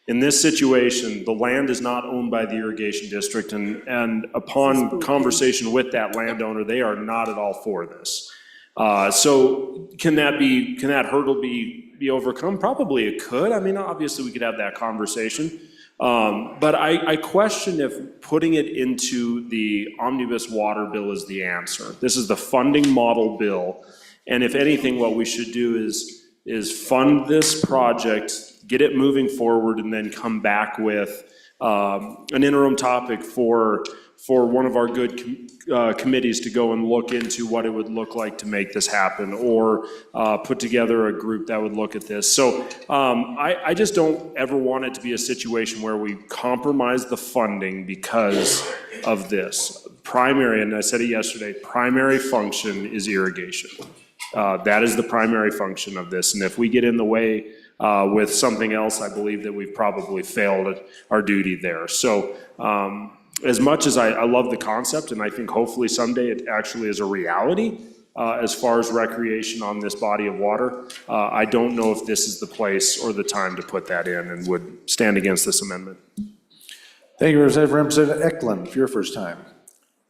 In this situation, the land is not owned by the irrigation district, and upon conversation with that landowner, they are not at all for this. So can that hurdle be overcome? Probably it could. I mean, obviously, we could have that conversation. But I question if putting it into the omnibus water bill is the answer. This is the funding model bill, and if anything, what we should do is fund this project, get it moving forward, and then come back with an interim topic for one of our good committees to go and look into what it would look like to make this happen, or put together a group that would look at this. So I just don't ever want it to be a situation where we compromise the funding because of this. Primary, and I said it yesterday, primary function is irrigation. That is the primary function of this, and if we get in the way with something else, I believe that we've probably failed our duty there. So as much as I love the concept, and I think hopefully someday it actually is a reality as far as recreation on this body of water, I don't know if this is the place or the time to put that in, and would stand against this amendment. Thank you, Representative. Representative Eklund, for your first time.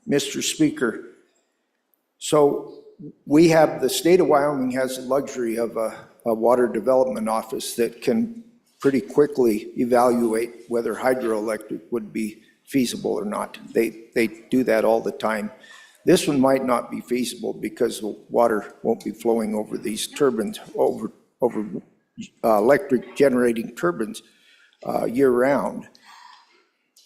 Mr. Speaker, so we have, the state of Wyoming has the luxury of a water development office that can pretty quickly evaluate whether hydroelectric would be feasible or not. They do that all the time. This one might not be feasible because the water won't be flowing over these turbines, over electric generating turbines year-round.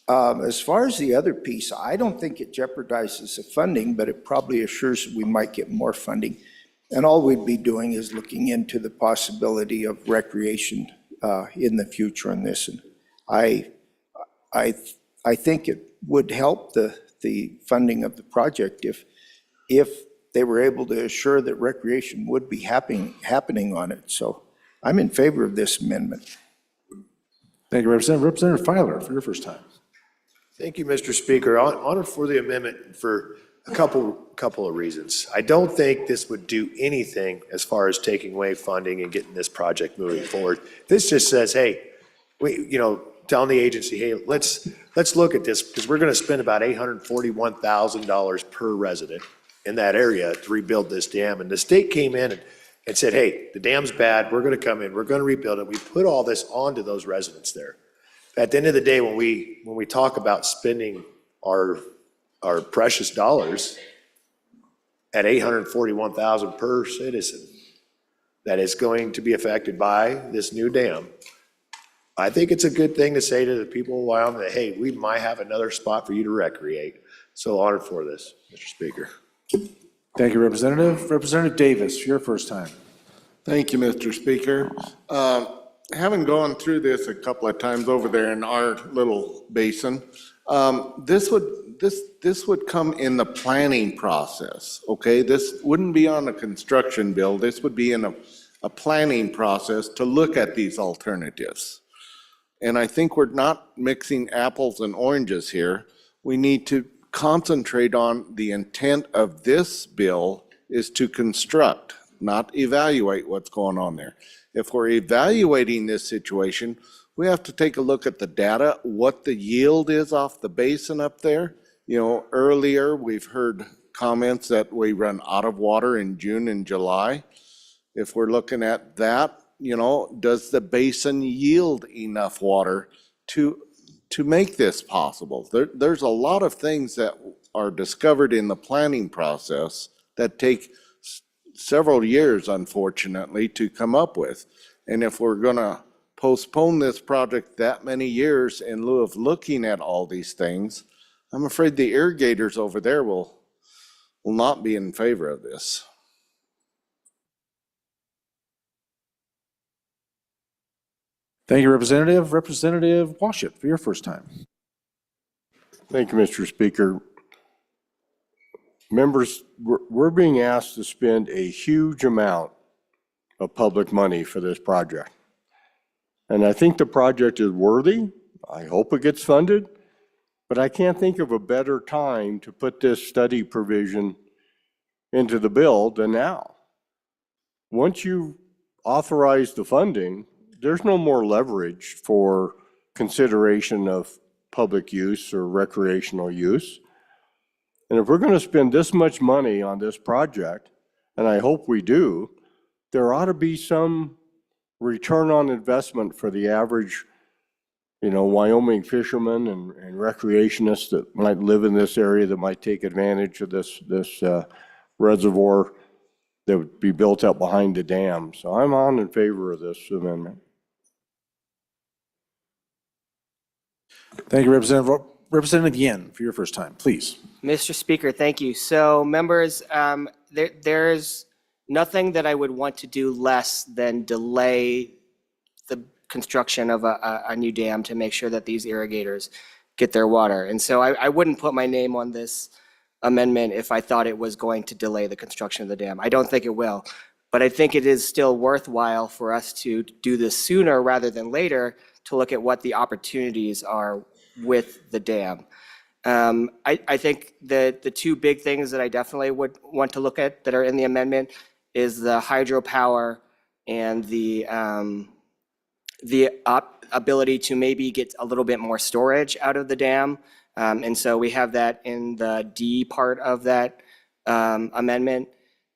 As far as the other piece, I don't think it jeopardizes the funding, but it probably assures that we might get more funding. And all we'd be doing is looking into the possibility of recreation in the future on this. And I think it would help the funding of the project if they were able to assure that recreation would be happening on it. So I'm in favor of this amendment. Thank you, Representative. Representative Filer, for your first time. Thank you, Mr. Speaker. Honored for the amendment for a couple of reasons. I don't think this would do anything as far as taking away funding and getting this project moving forward. This just says, hey, telling the agency, hey, let's look at this, because we're going to spend about $841,000 per resident in that area to rebuild this dam. And the state came in and said, hey, the dam's bad. We're going to come in. We're going to rebuild it. We put all this onto those residents there. At the end of the day, when we talk about spending our precious dollars at $841,000 per citizen that is going to be affected by this new dam, I think it's a good thing to say to the people of Wyoming that, hey, we might have another spot for you to recreate. So honored for this, Mr. Speaker. Thank you, Representative. Representative Davis, your first time. Thank you, Mr. Speaker. Having gone through this a couple of times over there in our little basin, this would come in the planning process, okay? This wouldn't be on a construction bill. This would be in a planning process to look at these alternatives. And I think we're not mixing apples and oranges here. We need to concentrate on the intent of this bill is to construct, not evaluate what's going on there. If we're evaluating this situation, we have to take a look at the data, what the yield is off the basin up there. Earlier we've heard comments that we run out of water in June and July. If we're looking at that, does the basin yield enough water to make this possible? There's a lot of things that are discovered in the planning process that take several years, unfortunately, to come up with. And if we're gonna postpone this project that many years in lieu of looking at all these things, I'm afraid the irrigators over there will not be in favor of this. Thank you, Representative. Representative Washut, for your first time. Thank you, Mr. Speaker. Members, we're being asked to spend a huge amount of public money for this project. And I think the project is worthy. I hope it gets funded, but I can't think of a better time to put this study provision into the bill than now. Once you authorize the funding, there's no more leverage for consideration of public use or recreational use. And if we're going to spend this much money on this project, and I hope we do, there ought to be some return on investment for the average, Wyoming fishermen and recreationists that might live in this area that might take advantage of this reservoir that would be built up behind the dam. So I'm in favor of this amendment. Thank you, Representative. Representative Yen, for your first time, please. Mr. Speaker, thank you. So members, there's nothing that I would want to do less than delay the construction of a new dam to make sure that these irrigators get their water. And so I wouldn't put my name on this amendment if I thought it was going to delay the construction of the dam. I don't think it will. But I think it is still worthwhile for us to do this sooner rather than later to look at what the opportunities are with the dam. I think that the two big things that I definitely would want to look at that are in the amendment is the hydropower and the ability to maybe get a little bit more storage out of the dam. And so we have that in the D part of that amendment.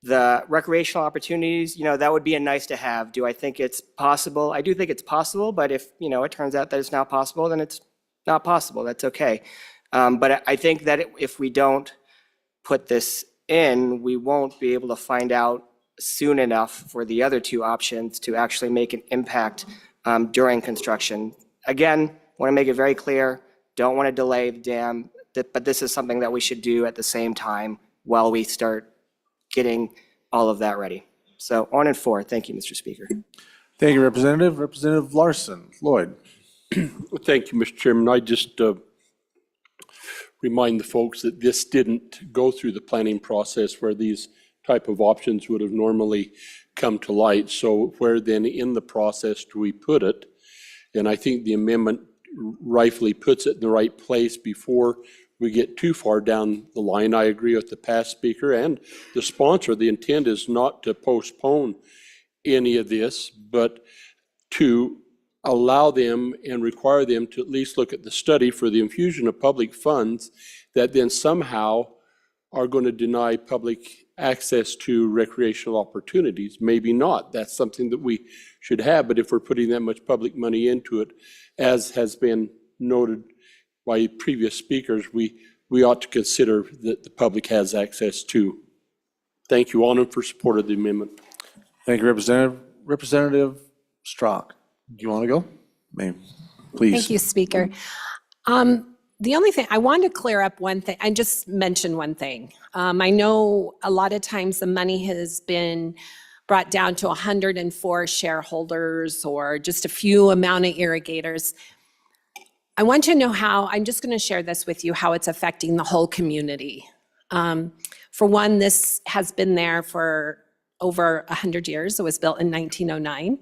The recreational opportunities, that would be a nice to have. Do I think it's possible? I do think it's possible, but if, it turns out that it's not possible, then it's not possible. That's okay. But I think that if we don't put this in, we won't be able to find out soon enough for the other two options to actually make an impact during construction. Again, want to make it very clear, don't want to delay the dam, but this is something that we should do at the same time while we start getting all of that ready. So on and forth. Thank you, Mr. Speaker. Thank you, Representative. Representative Larson. Lloyd. Thank you, Mr. Chairman. I just remind the folks that this didn't go through the planning process where these type of options would have normally come to light. So where then in the process do we put it? And I think the amendment rightfully puts it in the right place before we get too far down the line. I agree with the past speaker and the sponsor. The intent is not to postpone any of this, but to allow them and require them to at least look at the study for the infusion of public funds that then somehow are going to deny public access to recreational opportunities. Maybe not. That's something that we should have, but if we're putting that much public money into it, as has been noted by previous speakers, we ought to consider that the public has access to. Thank you, Alderman, for support of the amendment. Thank you, Representative. Representative Strzok, do you want to go? Please. Thank you, Speaker. The only thing, I wanted to clear up one thing, I just mentioned one thing. I know a lot of times the money has been brought down to 104 shareholders or just a few amount of irrigators. I want you to know how, I'm just going to share this with you, how it's affecting the whole community. For one, this has been there for over 100 years. It was built in 1909.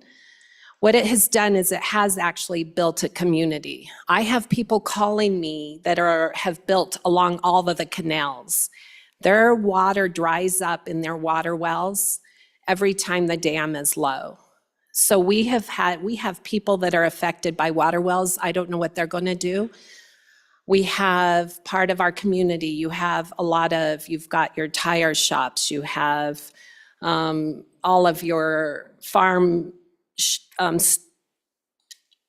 What it has done is it has actually built a community. I have people calling me that have built along all of the canals. Their water dries up in their water wells every time the dam is low. So we have people that are affected by water wells. I don't know what they're going to do. We have part of our community. You've got your tire shops. You have all of your farm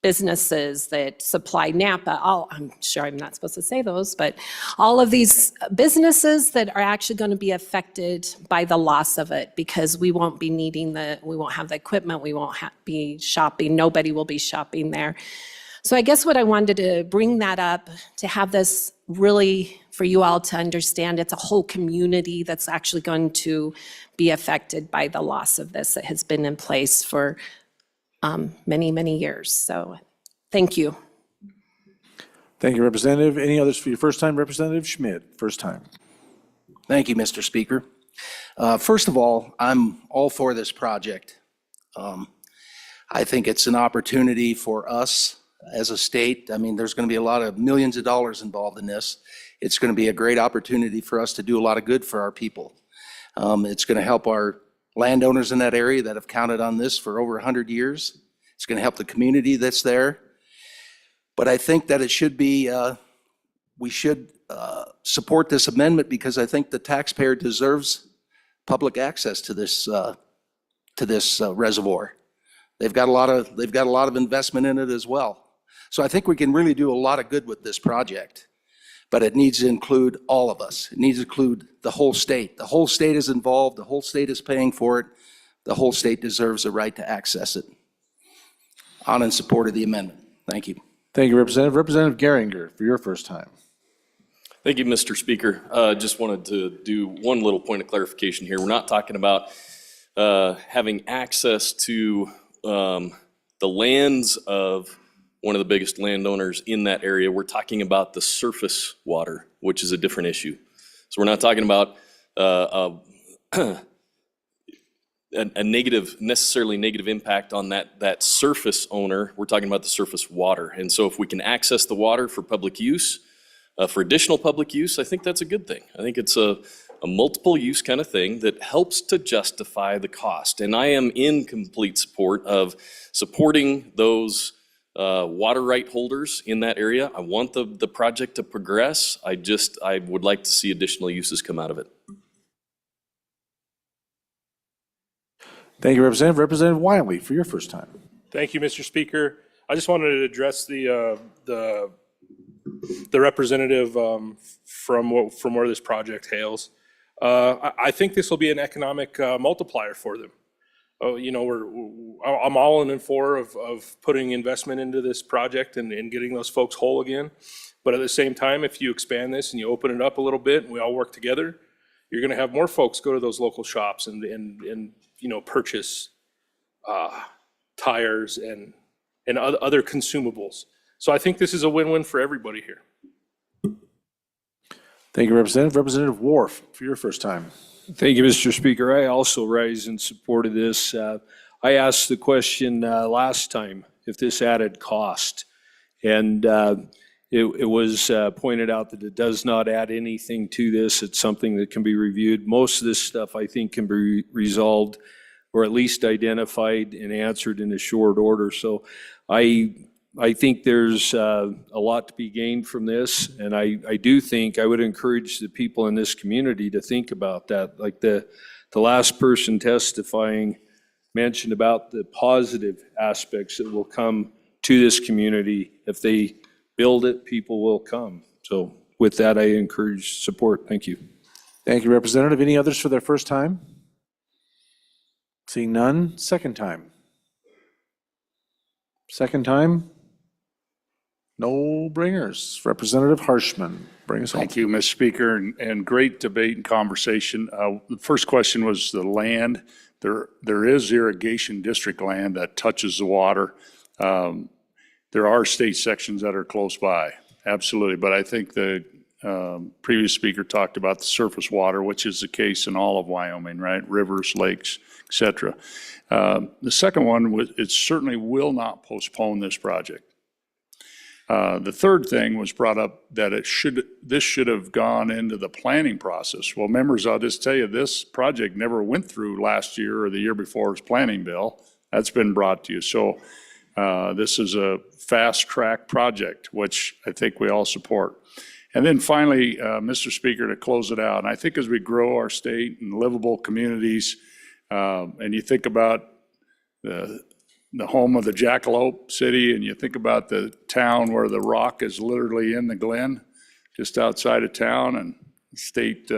businesses that supply Napa. I'm sure I'm not supposed to say those, but all of these businesses that are actually going to be affected by the loss of it because we won't be we won't have the equipment, we won't be shopping, nobody will be shopping there. So I guess what I wanted to bring that up, to have this really for you all to understand, it's a whole community that's actually going to be affected by the loss of this that has been in place for many, many years. So thank you. Thank you, Representative. Any others for your first time? Representative Schmidt, first time. Thank you, Mr. Speaker. First of all, I'm all for this project. I think it's an opportunity for us as a state. I mean, there's going to be a lot of millions of dollars involved in this. It's going to be a great opportunity for us to do a lot of good for our people. It's going to help our landowners in that area that have counted on this for over 100 years. It's going to help the community that's there. But I think that it should be, we should support this amendment because I think the taxpayer deserves public access to this reservoir. They've got a lot of investment in it as well. So I think we can really do a lot of good with this project, but it needs to include all of us. It needs to include the whole state. The whole state is involved. The whole state is paying for it. The whole state deserves the right to access it. On in support of the amendment. Thank you. Thank you, Representative. Representative Geringer, for your first time. Thank you, Mr. Speaker. Just wanted to do one little point of clarification here. We're not talking about having access to the lands of one of the biggest landowners in that area. We're talking about the surface water, which is a different issue. So we're not talking about a necessarily negative impact on that surface owner. We're talking about the surface water. And so if we can access the water for public use, for additional public use, I think that's a good thing. I think it's a multiple use kind of thing that helps to justify the cost. And I am in complete support of supporting those water right holders in that area. I want the project to progress. I would like to see additional uses come out of it. Thank you, Representative. Representative Wiley, for your first time. Thank you, Mr. Speaker. I just wanted to address the representative from where this project hails. I think this will be an economic multiplier for them. You know, I'm all in favor of putting investment into this project and getting those folks whole again. But at the same time, if you expand this and you open it up a little bit and we all work together, you're going to have more folks go to those local shops and you know, purchase tires and other consumables. So I think this is a win-win for everybody here. Thank you, Representative. Representative Wharf, for your first time. Thank you, Mr. Speaker. I also rise in support of this. I asked the question last time if this added cost, and it was pointed out that it does not add anything to this. It's something that can be reviewed. Most of this stuff, I think, can be resolved or at least identified and answered in a short order. So I think there's a lot to be gained from this, and I do think I would encourage the people in this community to think about that. Like the last person testifying mentioned about the positive aspects that will come to this community. If they build it, people will come. So with that, I encourage support. Thank you. Thank you, Representative. Any others for their first time? Seeing none, second time. Second time? No bringers. Representative Harshman, bring us home. Thank you, Mr. Speaker, and great debate and conversation. The first question was the land. There is irrigation district land that touches the water. There are state sections that are close by, absolutely. But I think the previous speaker talked about the surface water, which is the case in all of Wyoming, right? Rivers, lakes, et cetera. The second one was it certainly will not postpone this project. The third thing was brought up that this should have gone into the planning process. Well, members, I'll just tell you, this project never went through last year or the year before's planning bill. That's been brought to you. So this is a fast track project, which I think we all support. And then finally, Mr. Speaker, to close it out, and I think as we grow our state and livable communities, and you think about the home of the Jackalope City, and you think about the town where the rock is literally in the glen, just outside of town, and state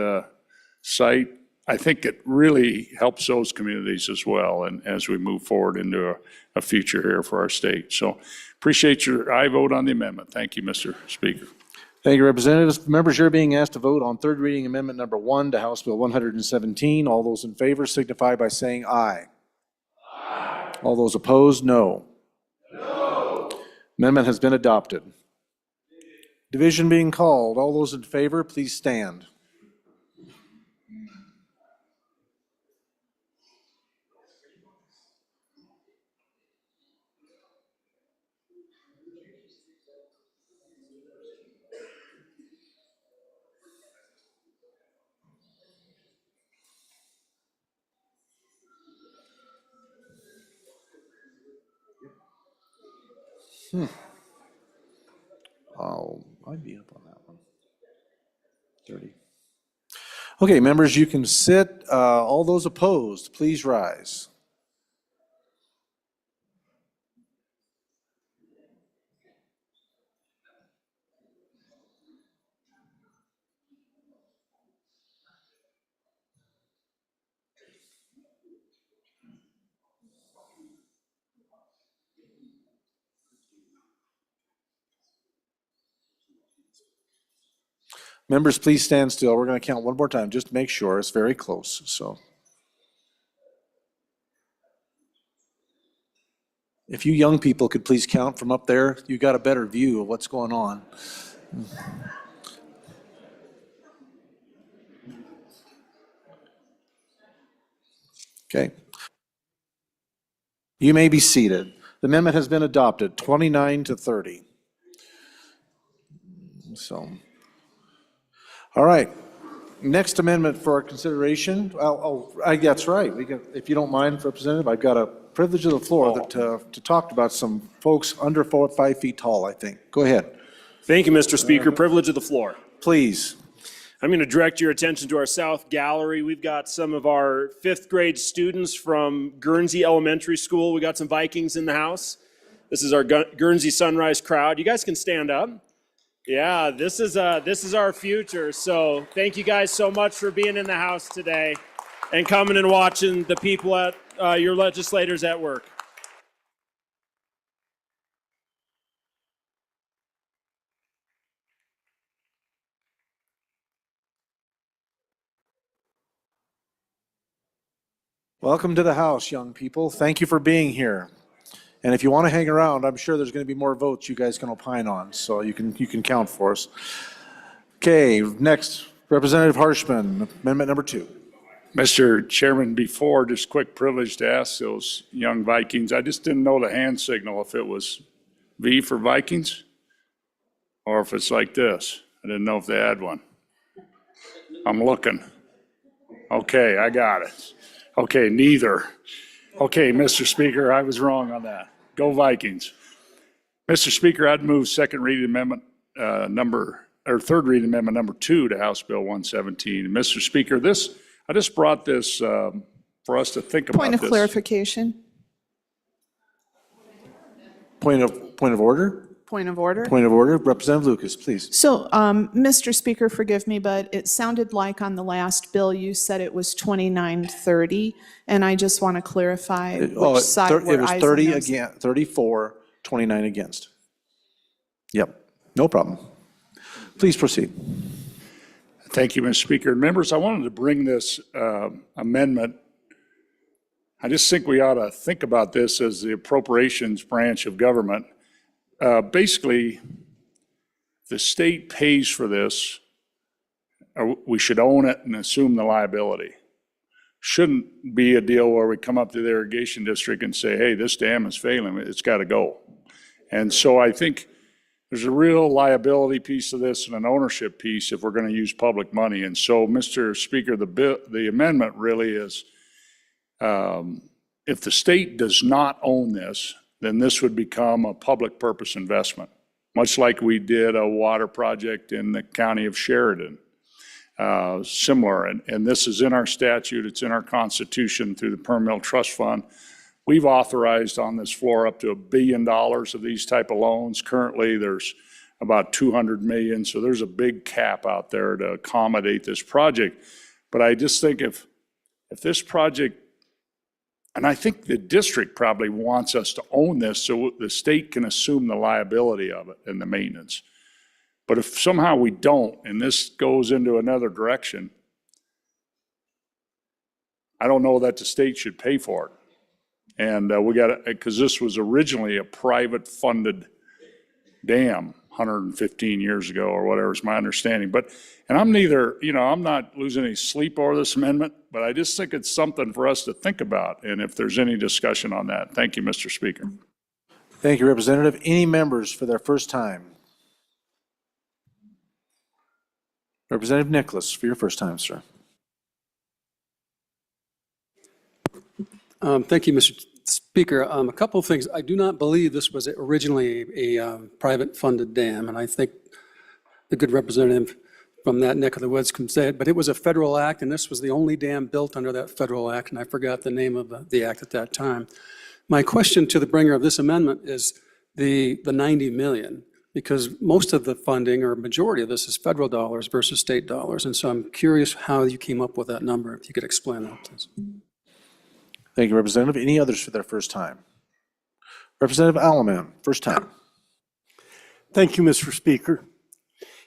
site, I think it really helps those communities as well, and as we move forward into a future here for our state. So appreciate your aye vote on the amendment. Thank you, Mr. Speaker. Thank you, Representatives. Members, you're being asked to vote on third reading amendment number 1 to House Bill 117. All those in favor signify by saying aye. Aye. All those opposed, no. No. Amendment has been adopted. Division being called. All those in favor, please stand. I'd be up on that one. 30. Okay, members, you can sit. All those opposed, please rise. Members, please stand still. We're going to count one more time, just to make sure. It's very close, so. If you young people could please count from up there, you got a better view of what's going on. Okay. You may be seated. The amendment has been adopted, 29 to 30. So. All right, next amendment for our consideration. That's right. We can, if you don't mind, Representative, I've got a privilege of the floor to talk about some folks under 5 feet tall, I think. Go ahead. Thank you, Mr. Speaker. Privilege of the floor. Please. I'm going to direct your attention to our south gallery. We've got some of our 5th grade students from Guernsey Elementary School. We got some Vikings in the house. This is our Guernsey Sunrise crowd. You guys can stand up. Yeah, this is our future. So thank you guys so much for being in the house today and coming and watching the people at your legislators at work. Welcome to the House, young people. Thank you for being here. And if you want to hang around, I'm sure there's going to be more votes you guys can opine on, so you can count for us. Okay, next, Representative Harshman, amendment number 2. Mr. Chairman, before, just quick privilege to ask those young Vikings, I just didn't know the hand signal, if it was V for Vikings or if it's like this. I didn't know if they had one. I'm looking. Okay, I got it. Okay, neither. Okay, Mr. Speaker, I was wrong on that. Go Vikings. Mr. Speaker, I'd move second reading amendment third reading amendment number 2 to House Bill 117. Mr. Speaker, I just brought this for us to think about. Point of clarification. Point of order? Point of order. Point of order. Representative Lucas, please. So, Mr. Speaker, forgive me, but it sounded like on the last bill you said it was 2930, and I just want to clarify which side It were was ayes 30 and noes. against, 34, 29 against. Yep, no problem. Please proceed. Thank you, Mr. Speaker. Members, I wanted to bring this amendment. I just think we ought to think about this as the appropriations branch of government. Basically, the state pays for this. We should own it and assume the liability. Shouldn't be a deal where we come up to the irrigation district and say, hey, this dam is failing, it's got to go. And so I think there's a real liability piece of this and an ownership piece if we're going to use public money. And so, Mr. Speaker, the amendment really is, if the state does not own this, then this would become a public purpose investment, much like we did a water project in the county of Sheridan. Similar, and this is in our statute, it's in our Constitution through the Permanent Trust Fund. We've authorized on this floor up to $1 billion of these type of loans. Currently, there's about 200 million, so there's a big cap out there to accommodate this project. But I just think if this project, and I think the district probably wants us to own this so the state can assume the liability of it and the maintenance. But if somehow we don't, and this goes into another direction, I don't know that the state should pay for it. And we got to, because this was originally a private funded dam 115 years ago or whatever is my understanding. But, and I'm neither, I'm not losing any sleep over this amendment, but I just think it's something for us to think about. And if there's any discussion on that, thank you, Mr. Speaker. Thank you, Representative. Any members for their first time? Representative Nicholas, for your first time, sir. Thank you, Mr. Speaker, a couple of things. I do not believe this was originally a private funded dam, and I think the good representative from that neck of the woods can say it, but it was a federal act, and this was the only dam built under that federal act, and I forgot the name of the act at that time. My question to the bringer of this amendment is the 90 million, because most of the funding, or majority of this, is federal dollars versus state dollars, and so I'm curious how you came up with that number, if you could explain that, please. Thank you, Representative. Any others for their first time? Representative Alaman, first time. Thank you, Mr. Speaker.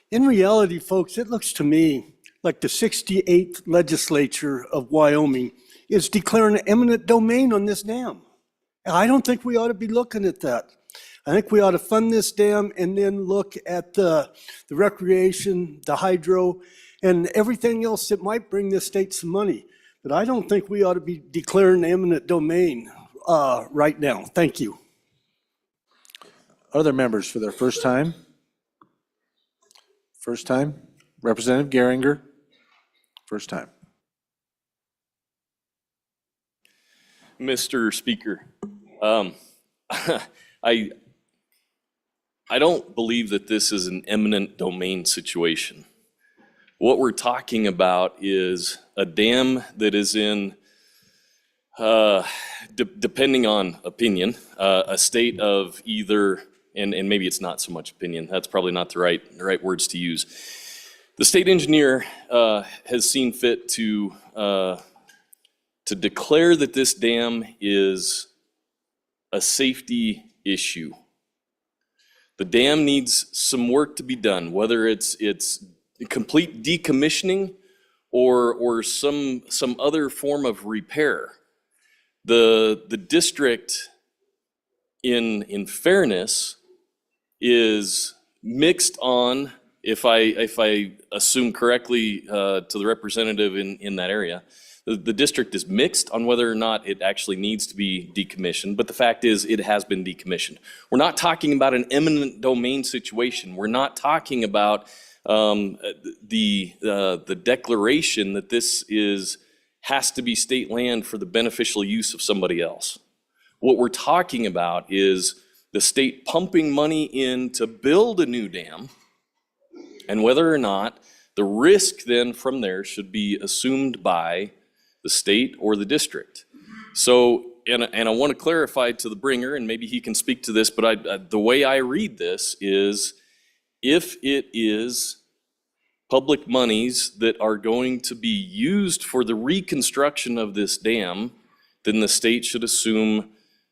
In reality, folks, it looks to me like the 68th legislature of Wyoming is declaring eminent domain on this dam. And I don't think we ought to be looking at that. I think we ought to fund this dam and then look at the recreation, the hydro, and everything else that might bring this state some money. But I don't think we ought to be declaring eminent domain right now. Thank you. Other members for their first time? First time. Representative Geringer, first time. Mr. Speaker, I don't believe that this is an eminent domain situation. What we're talking about is a dam that is in, depending on opinion, a state of either, and maybe it's not so much opinion, that's probably not the right words to use. The state engineer has seen fit to declare that this dam is a safety issue. The dam needs some work to be done, whether it's complete decommissioning or some other form of repair. The district, in fairness, is mixed on, if I assume correctly to the representative in that area, the district is mixed on whether or not it actually needs to be decommissioned, but the fact is it has been decommissioned. We're not talking about an eminent domain situation. We're not talking about the declaration that this has to be state land for the beneficial use of somebody else. What we're talking about is the state pumping money in to build a new dam, and whether or not the risk then from there should be assumed by the state or the district. So, and I want to clarify to the bringer, and maybe he can speak to this, but the way I read this is, if it is public monies that are going to be used for the reconstruction of this dam, then the state should assume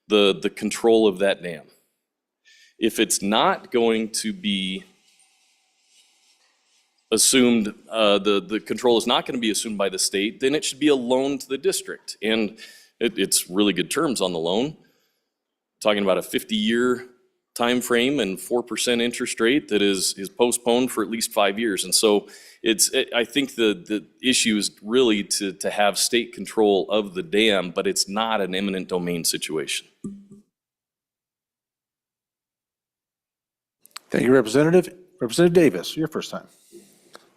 the control of that dam. If it's not going to be assumed, the control is not going to be assumed by the state, then it should be a loan to the district. And it's really good terms on the loan. Talking about a 50-year time frame and 4% interest rate that is postponed for at least 5 years. And so I think the issue is really to have state control of the dam, but it's not an eminent domain situation. Thank you, Representative. Representative Davis, your first time.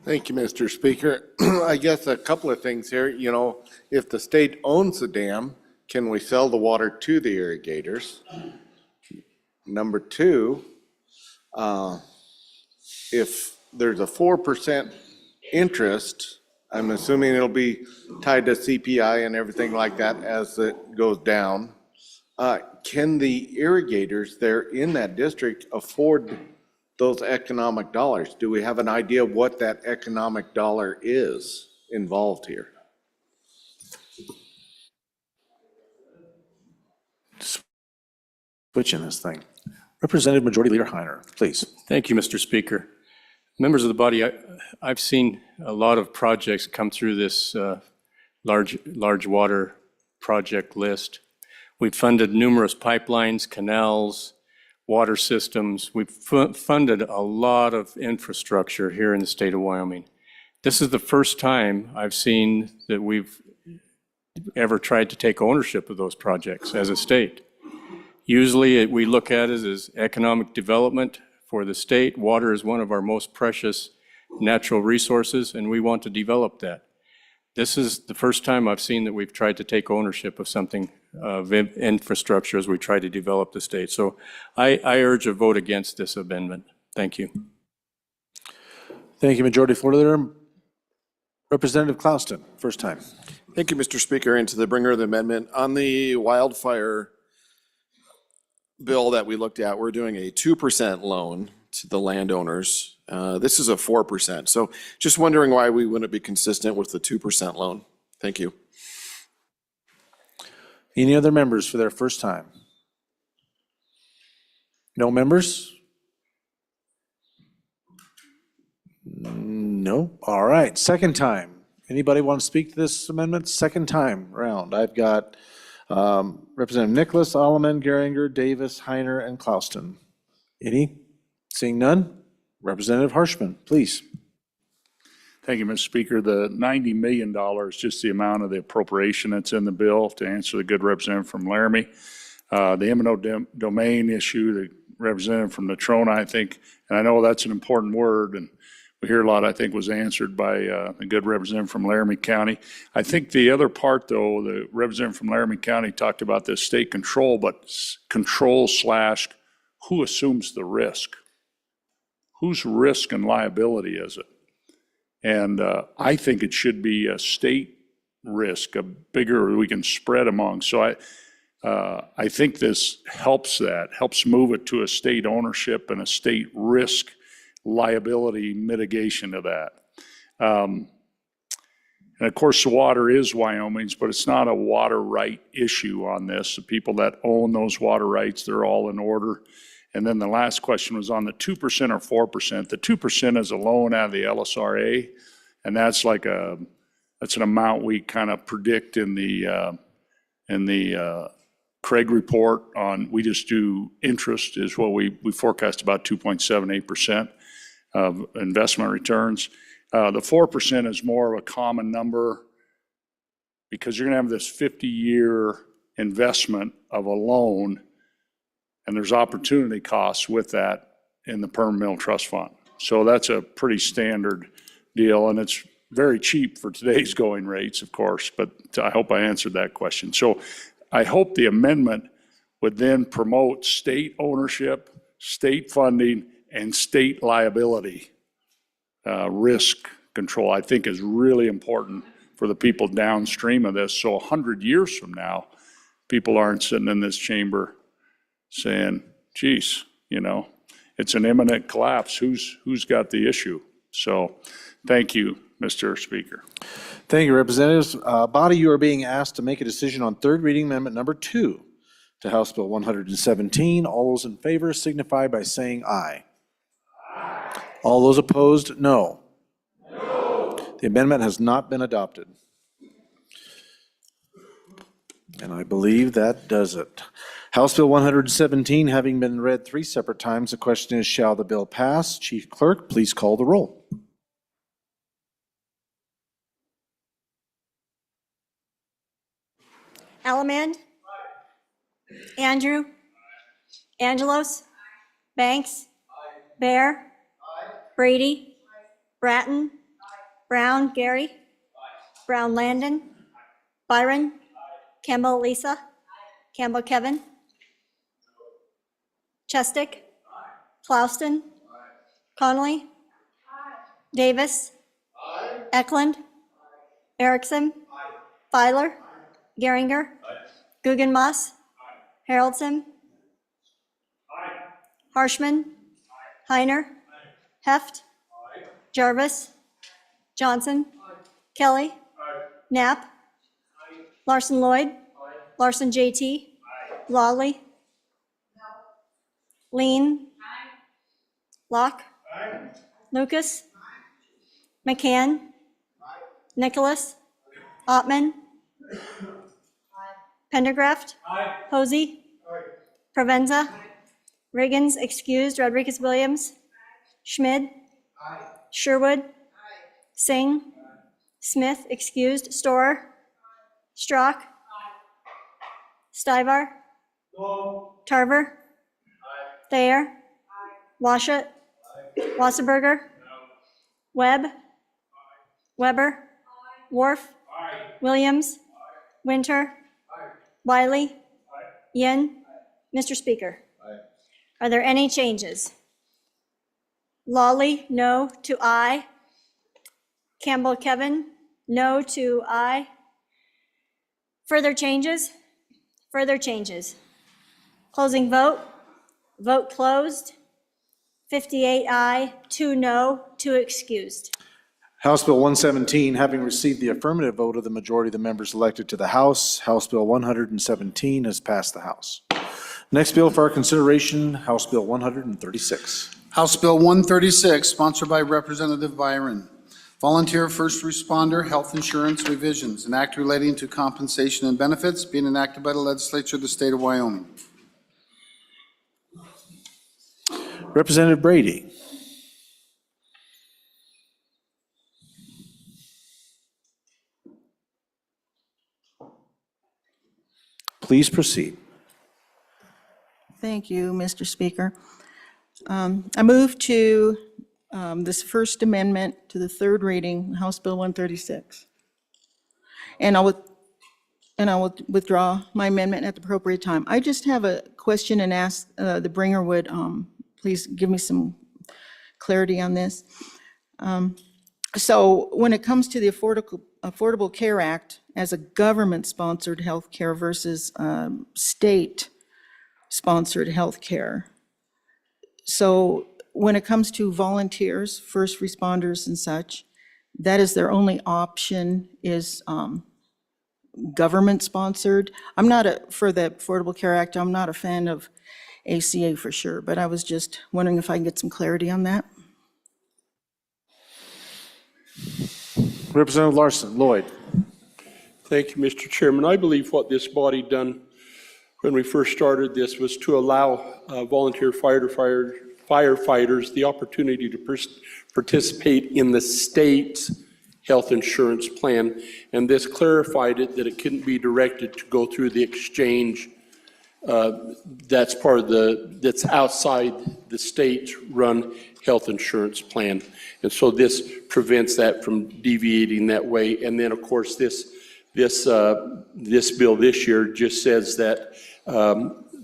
Thank you, Mr. Speaker. I guess a couple of things here. You know, if the state owns the dam, can we sell the water to the irrigators? Number two, if there's a 4% interest, I'm assuming it'll be tied to CPI and everything like that as it goes down. Can the irrigators there in that district afford those economic dollars? Do we have an idea of what that economic dollar is involved here? Switching this thing. Representative Majority Leader Heiner, please. Thank you, Mr. Speaker. Members of the body, I've seen a lot of projects come through this large water project list. We've funded numerous pipelines, canals, water systems. We've funded a lot of infrastructure here in the state of Wyoming. This is the first time I've seen that we've ever tried to take ownership of those projects as a state. Usually we look at it as economic development for the state. Water is one of our most precious natural resources, and we want to develop that. This is the first time I've seen that we've tried to take ownership of something of infrastructure as we try to develop the state. So I urge a vote against this amendment. Thank you. Thank you, Majority Floor Leader. Representative Clouston, first time. Thank you, Mr. Speaker, and to the bringer of the amendment. On the wildfire bill that we looked at, we're doing a 2% loan to the landowners. This is a 4%. So just wondering why we wouldn't be consistent with the 2% loan. Thank you. Any other members for their first time? No members? No? All right, second time. Anybody want to speak to this amendment? Second time round. I've got Representative Nicholas, Alleman, Geringer, Davis, Heiner, and Clouston. Any? Seeing none? Representative Harshman, please. Thank you, Mr. Speaker. The $90 million is just the amount of the appropriation that's in the bill, to answer the good representative from Laramie. The eminent domain issue, the representative from Natrona, I think, and I know that's an important word, and we hear a lot, I think, was answered by the good representative from Laramie County. I think the other part, though, the representative from Laramie County talked about this state control, but control / who assumes the risk? Whose risk and liability is it? And I think it should be a state risk, a bigger we can spread among. So I think this helps move it to a state ownership and a state risk liability mitigation of that. And of course, the water is Wyoming's, but it's not a water right issue on this. The people that own those water rights, they're all in order. And then the last question was on the 2% or 4%. The 2% is a loan out of the LSRA, and that's like that's an amount we kind of predict in the Craig report on. We just do interest is what we forecast about 2.78% of investment returns. The 4% is more of a common number because you're going to have this 50-year investment of a loan, and there's opportunity costs with that in the permanent mill trust fund. So that's a pretty standard deal, and it's very cheap for today's going rates, of course, but I hope I answered that question. So I hope the amendment would then promote state ownership, state funding, and state liability risk control. I think is really important for the people downstream of this. So 100 years from now, people aren't sitting in this chamber saying, geez, it's an imminent collapse. Who's got the issue? So thank you, Mr. Speaker. Thank you, Representatives. Body, you are being asked to make a decision on third reading amendment number 2 to House Bill 117. All those in favor signify by saying aye. Aye. All those opposed, no. No. The amendment has not been adopted. And I believe that does it. House Bill 117 having been read 3 separate times, the question is, shall the bill pass? Chief Clerk, please call the roll. Allemand? Andrew? Angelos? Banks? Bear? Brady? Bratton? Brown, Gary? Brown, Landon? Byron? Campbell, Lisa? Campbell, Kevin? Chestick? Clouston? Connolly? Davis? Eklund? Erickson? Filer? Geringer? Guggenmoss? Haroldson? Harshman? Heiner? Heft? Jarvis? Johnson? Kelly? Knapp? Larson Lloyd? Larson JT? Lawley? Lean? Locke? Lucas? McCann? Nicholas? Ottman? Pendergraft? Posey? Provenza? Riggins excused. Rodriguez Williams? Schmid? Sherwood? Singh? Smith excused. Storer? Strock? Stivar? Tarver? Thayer? Washut? Wasserberger? Webb? Weber? Worf? Williams? Winter? Wiley? Yin? Mr. Speaker? Are there any changes? Lawley, no to aye. Campbell Kevin, no to aye. Further changes? Further changes. Closing vote. Vote closed. 58 aye, 2 no, 2 excused. House Bill 117, having received the affirmative vote of the majority of the members elected to the House, House Bill 117 has passed the House. Next bill for our consideration, House Bill 136. House Bill 136, sponsored by Representative Byron. Volunteer First Responder Health Insurance Revisions, an act relating to compensation and benefits being enacted by the legislature of the state of Wyoming. Representative Brady. Please proceed. Thank you, Mr. Speaker. I move to this First Amendment to the third reading, House Bill 136. And I will withdraw my amendment at the appropriate time. I just have a question and ask the bringer would please give me some clarity on this. So when it comes to the Affordable Care Act as a government-sponsored health care versus state-sponsored health care, so when it comes to volunteers, first responders and such, that is their only option is government-sponsored. I'm not for the Affordable Care Act, I'm not a fan of ACA for sure, but I was just wondering if I can get some clarity on that. Representative Larson, Lloyd. Thank you, Mr. Chairman. I believe what this body done when we first started this was to allow volunteer firefighters the opportunity to participate in the state's health insurance plan. And this clarified it that it couldn't be directed to go through the exchange that's that's outside the state-run health insurance plan. And so this prevents that from deviating that way. And then, of course, this bill this year just says that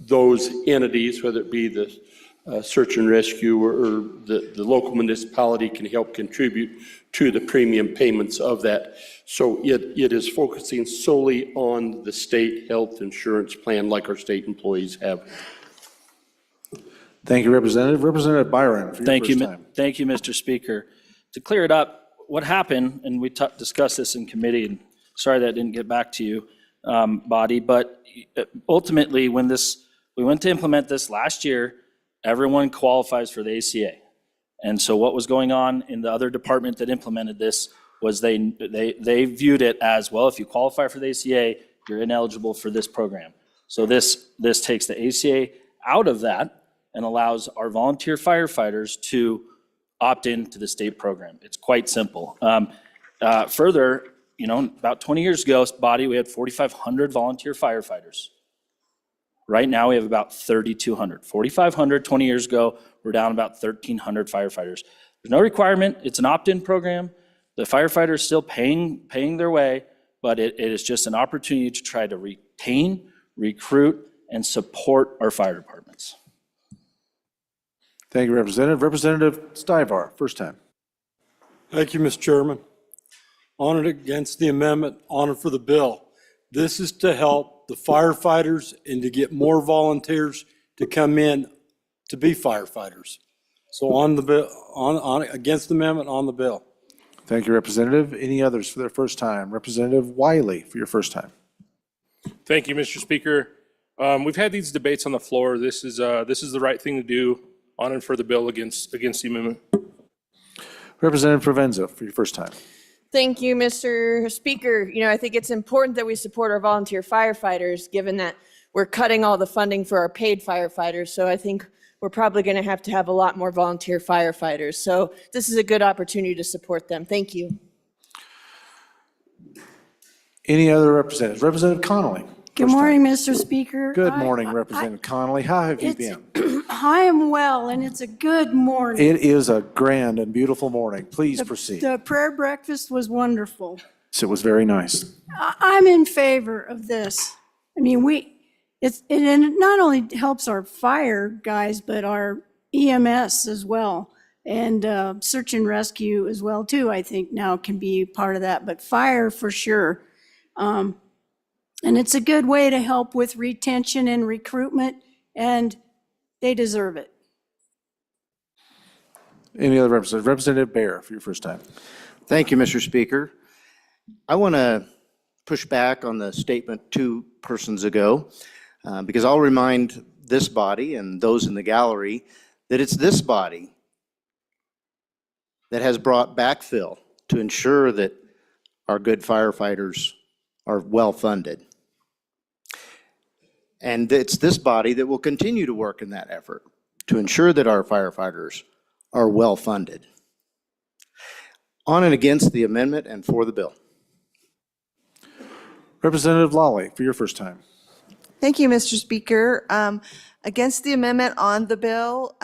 those entities, whether it be the search and rescue or the local municipality, can help contribute to the premium payments of that. So it is focusing solely on the state health insurance plan like our state employees have. Thank you, Representative. Representative Byron, for your first time. Thank you, Mr. Speaker. To clear it up, what happened, and we discussed this in committee, and sorry that didn't get back to you, body, but ultimately when we went to implement this last year, everyone qualifies for the ACA. And so what was going on in the other department that implemented this was they viewed it as, well, if you qualify for the ACA, you're ineligible for this program. So this takes the ACA out of that and allows our volunteer firefighters to opt into the state program. It's quite simple. Further, about 20 years ago, body, we had 4,500 volunteer firefighters. Right now, we have about 3,200. 4,500 20 years ago, we're down about 1,300 firefighters. There's no requirement. It's an opt-in program. The firefighters are still paying their way, but it is just an opportunity to try to retain, recruit, and support our fire departments. Thank you, Representative. Representative Stivar, first time. Thank you, Mr. Chairman. On and against the amendment, on and for the bill. This is to help the firefighters and to get more volunteers to come in to be firefighters. So on the bill, on against the amendment, on the bill. Thank you, Representative. Any others for their first time? Representative Wiley, for your first time. Thank you, Mr. Speaker. We've had these debates on the floor. This is the right thing to do. On and for the bill against the amendment. Representative Provenza, for your first time. Thank you, Mr. Speaker. I think it's important that we support our volunteer firefighters, given that we're cutting all the funding for our paid firefighters. So I think we're probably going to have a lot more volunteer firefighters. So this is a good opportunity to support them. Thank you. Any other representatives? Representative Connolly. Good morning, Mr. Speaker. Good morning, Representative Connolly. How have you been? I am well, and it's a good morning. It is a grand and beautiful morning. Please proceed. The prayer breakfast was wonderful. So it was very nice. I'm in favor of this. I mean, it not only helps our fire guys, but our EMS as well. And search and rescue as well too, I think now can be part of that, but fire for sure. And it's a good way to help with retention and recruitment, and they deserve it. Any other representative? Representative Bear for your first time. Thank you, Mr. Speaker. I want to push back on the statement 2 persons ago, because I'll remind this body and those in the gallery that it's this body that has brought backfill to ensure that our good firefighters are well-funded. And it's this body that will continue to work in that effort to ensure that our firefighters are well-funded. On and against the amendment and for the bill. Representative Lawley for your first time. Thank you, Mr. Speaker. Against the amendment on the bill,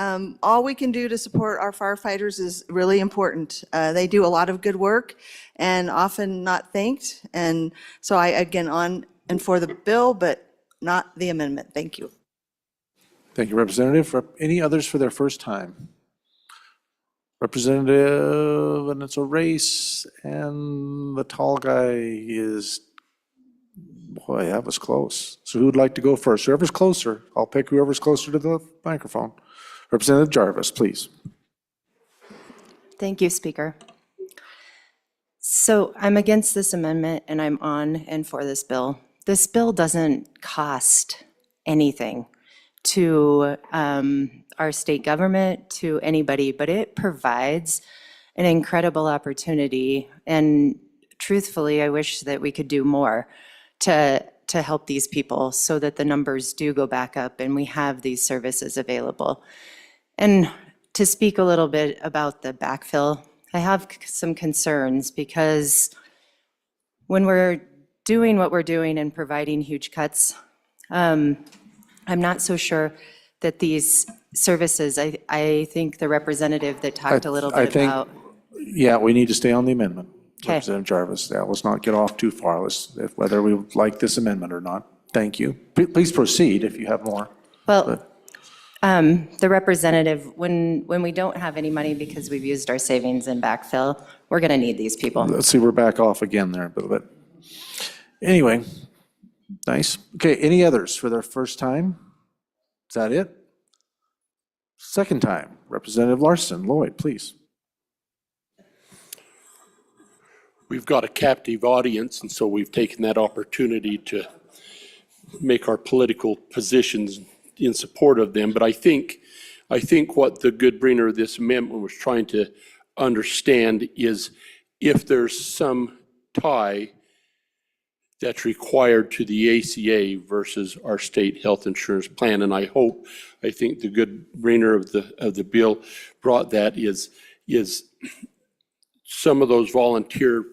all we can do to support our firefighters is really important. They do a lot of good work and often not thanked. And so I, again, on and for the bill, but not the amendment. Thank you. Thank you, Representative. Any others for their first time? Representative, and it's a race, and the tall guy is, boy, that was close. So who'd like to go first? Whoever's closer, I'll pick whoever's closer to the microphone. Representative Jarvis, please. Thank you, Speaker. So I'm against this amendment and I'm on and for this bill. This bill doesn't cost anything to our state government, to anybody, but it provides an incredible opportunity. And truthfully, I wish that we could do more to help these people so that the numbers do go back up and we have these services available. And to speak a little bit about the backfill, I have some concerns because when we're doing what we're doing and providing huge cuts, I'm not so sure that these services, I think the representative that talked a little bit about. Yeah, we need to stay on the amendment. Okay. Representative Jarvis, yeah, let's not get off too far. Whether we like this amendment or not. Thank you. Please proceed if you have more. Well, the representative, when we don't have any money because we've used our savings in backfill, we're going to need these people. Let's see, we're back off again there, but anyway, nice. Okay, any others for their first time? Is that it? Second time, Representative Larson, Lloyd, please. We've got a captive audience, and so we've taken that opportunity to make our political positions in support of them. But I think what the good bringer of this amendment was trying to understand is if there's some tie that's required to the ACA versus our state health insurance plan. And I think the good bringer of the bill brought that is some of those volunteer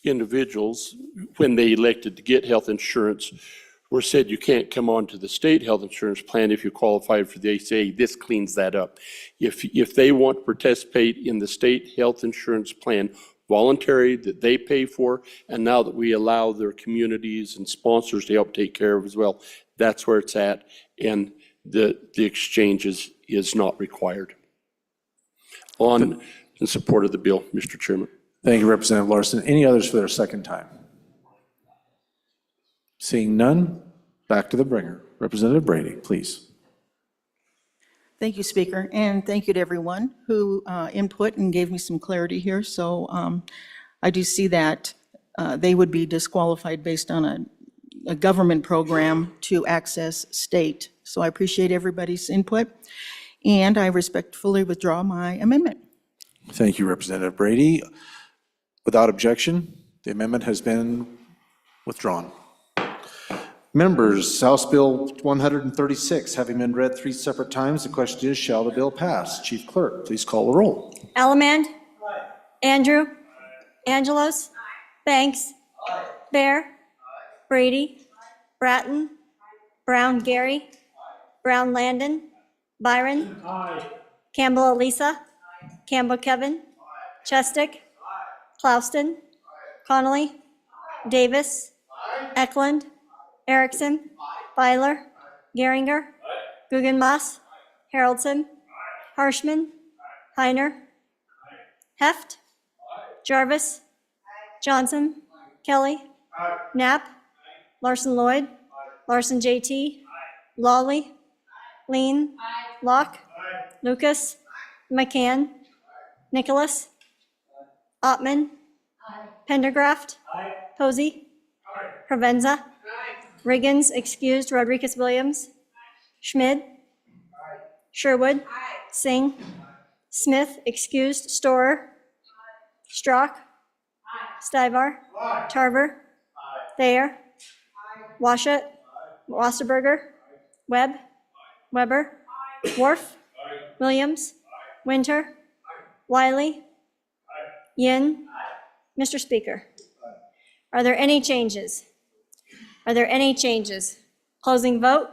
individuals, when they elected to get health insurance, were said you can't come on to the state health insurance plan if you qualify for the ACA. This cleans that up. If they want to participate in the state health insurance plan, voluntary, that they pay for, and now that we allow their communities and sponsors to help take care of as well, that's where it's at, and the exchange is not required. On in support of the bill, Mr. Chairman. Thank you, Representative Larson. Any others for their second time? Seeing none, back to the bringer. Representative Brady, please. Thank you, Speaker, and thank you to everyone who input and gave me some clarity here. So I do see that they would be disqualified based on a government program to access state. So I appreciate everybody's input, and I respectfully withdraw my amendment. Thank you, Representative Brady. Without objection, the amendment has been withdrawn. Members, House Bill 136 having been read 3 separate times, the question is, shall the bill pass? Chief Clerk, please call the roll. Ellamand? Andrew? Angelos? Banks? Bear? Brady? Bratton? Brown Gary? Brown Landon? Byron? Campbell Elisa? Campbell Kevin? Chestick? Clouston? Connolly? Davis? Eklund? Erickson. Feiler. Geringer. Guggenmass. Haroldson. Harshman. Heiner. Heft. Jarvis. Johnson. Kelly. Knapp. Larson Lloyd. Larson JT. Lawley. Lean. Locke. Lucas. McCann. Nicholas. Ottman. Pendergraft. Posey. Provenza. Riggins excused. Rodriguez Williams. Schmid. Sherwood. Singh. Smith excused. Storer. Strock. Stivar. Tarver. Thayer. Washut. Wasserberger. Webb. Weber. Worf. Williams. Winter. Wiley. Yin. Mr. Speaker, are there any changes? Are there any changes? Closing vote.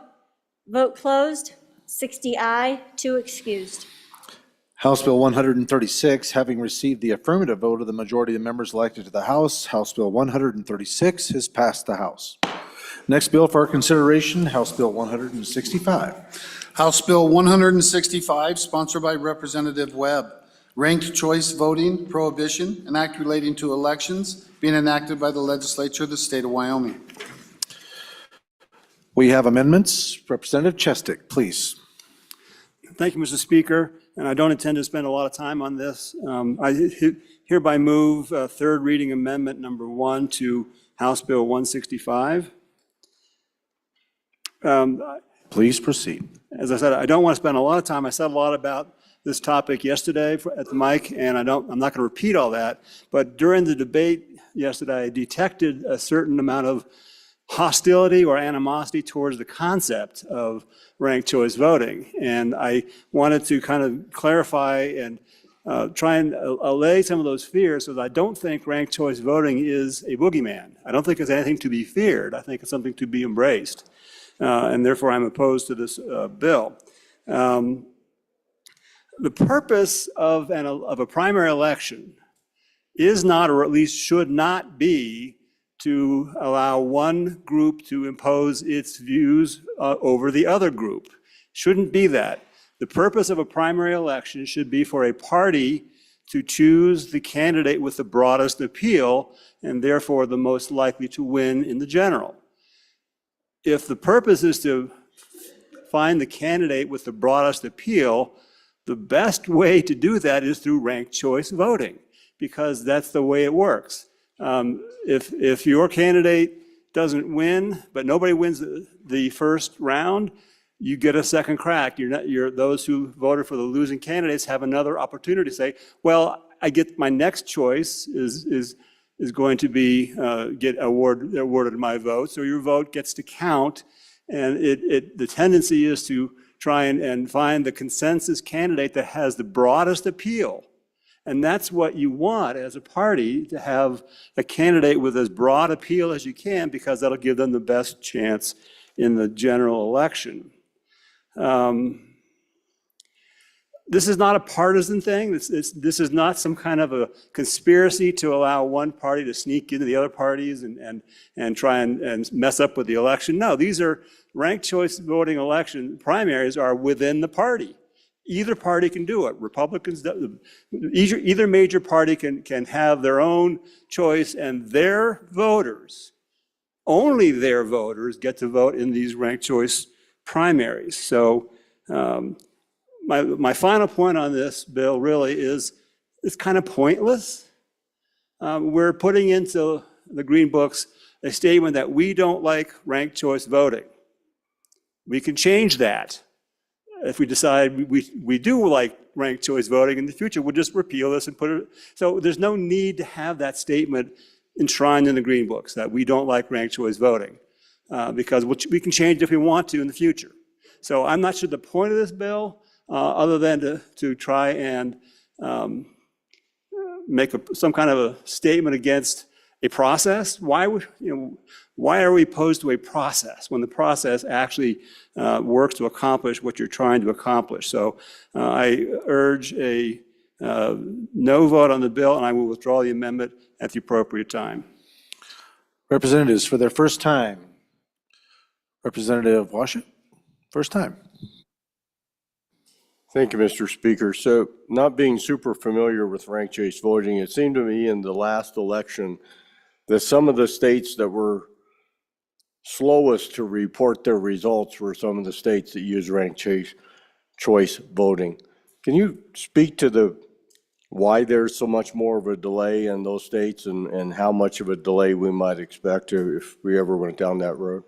Vote closed. 60 aye, 2 excused. House Bill 136, having received the affirmative vote of the majority of the members elected to the House, House Bill 136 has passed the House. Next bill for our consideration, House Bill 165. House Bill 165, sponsored by Representative Webb. Ranked choice voting prohibition, an act relating to elections, being enacted by the legislature of the state of Wyoming. We have amendments. Representative Chestick, please. Thank you, Mr. Speaker, and I don't intend to spend a lot of time on this. I hereby move third reading amendment number 1 to House Bill 165. Please proceed. As I said, I don't want to spend a lot of time. I said a lot about this topic yesterday at the mic, and I'm not going to repeat all that. But during the debate yesterday, I detected a certain amount of hostility or animosity towards the concept of ranked choice voting. And I wanted to kind of clarify and try and allay some of those fears, so that I don't think ranked choice voting is a boogeyman. I don't think it's anything to be feared. I think it's something to be embraced. And therefore, I'm opposed to this bill. The purpose of a primary election is not, or at least should not be, to allow one group to impose its views over the other group. Shouldn't be that. The purpose of a primary election should be for a party to choose the candidate with the broadest appeal and therefore the most likely to win in the general. If the purpose is to find the candidate with the broadest appeal, the best way to do that is through ranked choice voting, because that's the way it works. If your candidate doesn't win, but nobody wins the first round, you get a second crack. Those who voted for the losing candidates have another opportunity to say, well, I get my next choice is going to be get awarded my vote, so your vote gets to count, and the tendency is to try and find the consensus candidate that has the broadest appeal. And that's what you want as a party, to have a candidate with as broad appeal as you can, because that'll give them the best chance in the general election. This is not a partisan thing. This is not some kind of a conspiracy to allow one party to sneak into the other parties and try and mess up with the election. No, these are ranked choice voting election primaries are within the party. Either party can do it. Republicans, either major party can have their own choice, and their voters, only their voters, get to vote in these ranked choice primaries. So my final point on this bill really is it's kind of pointless. We're putting into the Green Books a statement that we don't like ranked choice voting. We can change that. If we decide we do like ranked choice voting in the future, we'll just repeal this and put it. So there's no need to have that statement enshrined in the Green Books that we don't like ranked choice voting, because we can change it if we want to in the future. So I'm not sure the point of this bill, other than to try and make some kind of a statement against a process. Why are we opposed to a process when the process actually works to accomplish what you're trying to accomplish? So I urge a no vote on the bill, and I will withdraw the amendment at the appropriate time. Representatives, for their first time, Representative Washut, first time. Thank you, Mr. Speaker. So, not being super familiar with ranked choice voting, it seemed to me in the last election that some of the states that were slowest to report their results were some of the states that use ranked choice voting. Can you speak to why there's so much more of a delay in those states and how much of a delay we might expect if we ever went down that road?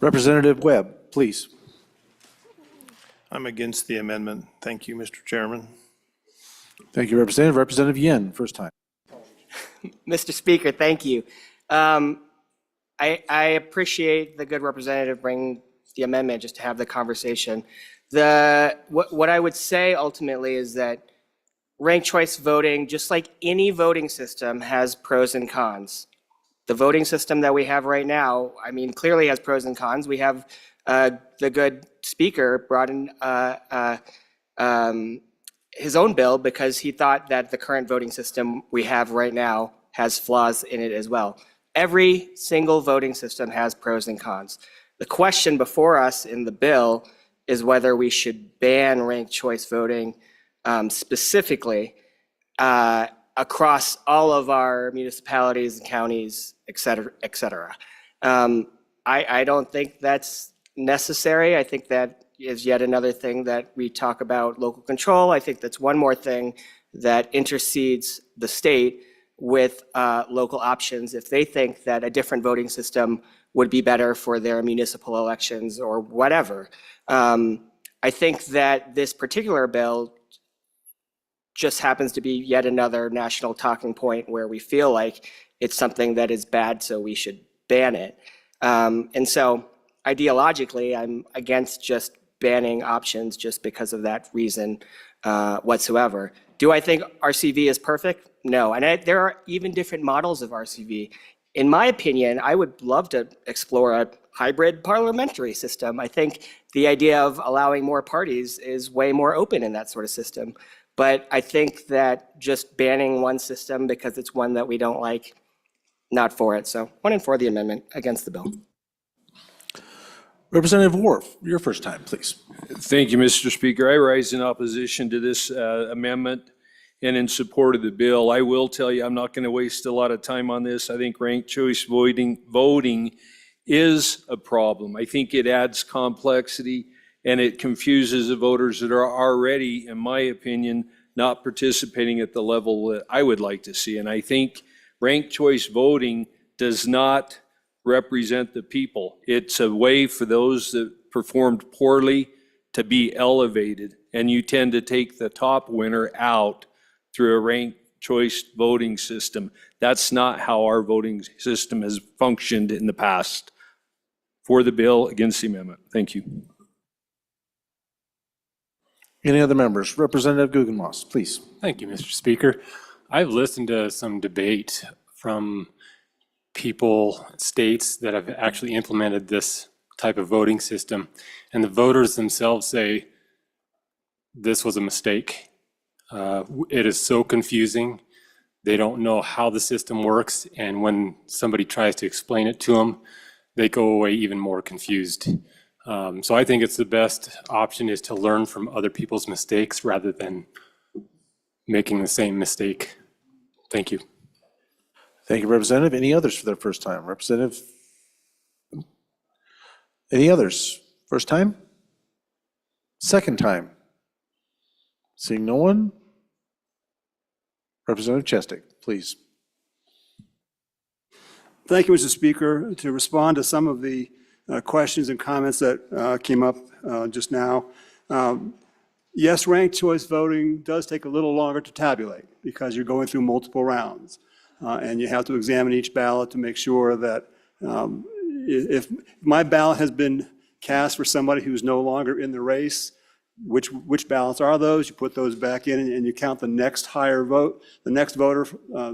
Representative Webb, please. I'm against the amendment. Thank you, Mr. Chairman. Thank you, Representative. Representative Yen, first time. Mr. Speaker, thank you. I appreciate the good representative bringing the amendment just to have the conversation. What I would say ultimately is that ranked choice voting, just like any voting system, has pros and cons. The voting system that we have right now, I mean, clearly has pros and cons. We have the good speaker brought in his own bill because he thought that the current voting system we have right now has flaws in it as well. Every single voting system has pros and cons. The question before us in the bill is whether we should ban ranked choice voting specifically across all of our municipalities and counties, et cetera, et cetera. I don't think that's necessary. I think that is yet another thing that we talk about local control. I think that's one more thing that intercedes the state with local options if they think that a different voting system would be better for their municipal elections or whatever. I think that this particular bill just happens to be yet another national talking point where we feel like it's something that is bad, so we should ban it. And so ideologically, I'm against just banning options just because of that reason whatsoever. Do I think RCV is perfect? No, and there are even different models of RCV. In my opinion, I would love to explore a hybrid parliamentary system. I think the idea of allowing more parties is way more open in that sort of system. But I think that just banning one system because it's one that we don't like, not for it. So 1 and 4 the amendment, against the bill. Representative Worf, your first time, please. Thank you, Mr. Speaker. I rise in opposition to this amendment and in support of the bill. I will tell you, I'm not going to waste a lot of time on this. I think ranked choice voting is a problem. I think it adds complexity and it confuses the voters that are already, in my opinion, not participating at the level that I would like to see. And I think ranked choice voting does not represent the people. It's a way for those that performed poorly to be elevated, and you tend to take the top winner out through a ranked choice voting system. That's not how our voting system has functioned in the past. For the bill, against the amendment. Thank you. Any other members? Representative Guggenmoss, please. Thank you, Mr. Speaker. I've listened to some debate from people, states that have actually implemented this type of voting system, and the voters themselves say this was a mistake. It is so confusing. They don't know how the system works, and when somebody tries to explain it to them, they go away even more confused. So I think it's the best option is to learn from other people's mistakes rather than making the same mistake. Thank you. Thank you, Representative. Any others for their first time? Representative? Any others? First time? Second time? Seeing no one? Representative Chestik, please. Thank you, Mr. Speaker. To respond to some of the questions and comments that came up just now. Yes, ranked choice voting does take a little longer to tabulate because you're going through multiple rounds. And you have to examine each ballot to make sure that if my ballot has been cast for somebody who's no longer in the race, which ballots are those? You put those back in and you count the next higher vote, the next voter,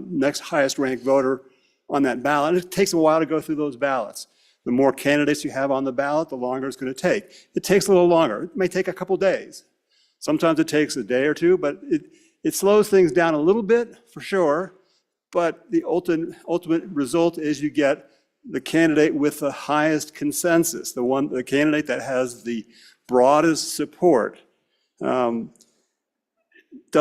next highest ranked voter on that ballot. And it takes a while to go through those ballots. The more candidates you have on the ballot, the longer it's going to take. It takes a little longer. It may take a couple days. Sometimes it takes a day or two, but it slows things down a little bit for sure. but the ultimate result is you get the candidate with the highest consensus, the candidate that has the broadest support. Does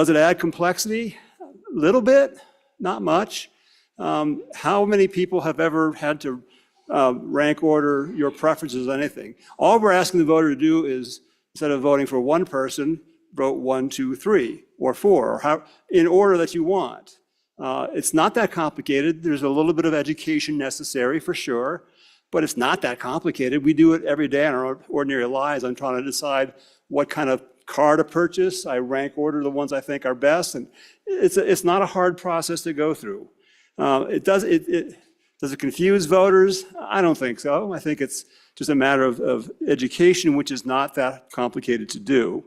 it add complexity? A little bit, not much. How many people have ever had to rank order your preferences on anything? All we're asking the voter to do is, instead of voting for one person, vote 1, 2, 3, or 4, or how, in order that you want. It's not that complicated. There's a little bit of education necessary for sure, but it's not that complicated. We do it every day in our ordinary lives. I'm trying to decide what kind of car to purchase. I rank order the ones I think are best, and it's not a hard process to go through. Does it confuse voters? I don't think so. I think it's just a matter of education, which is not that complicated to do.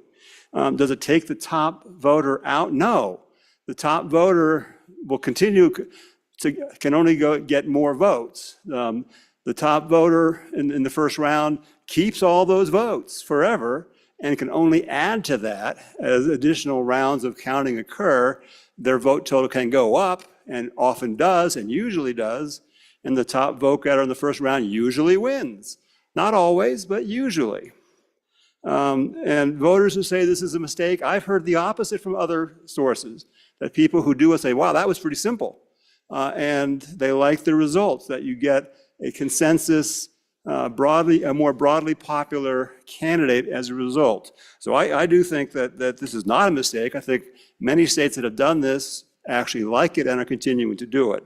Does it take the top voter out? No. The top voter will continue can only get more votes. The top voter in the first round keeps all those votes forever and can only add to that as additional rounds of counting occur. Their vote total can go up, and often does, and usually does, and the top vote getter in the first round usually wins. Not always, but usually. And voters who say this is a mistake, I've heard the opposite from other sources, that people who do it say, wow, that was pretty simple. And they like the results, that you get a consensus, a more broadly popular candidate as a result. So I do think that this is not a mistake. I think many states that have done this actually like it and are continuing to do it.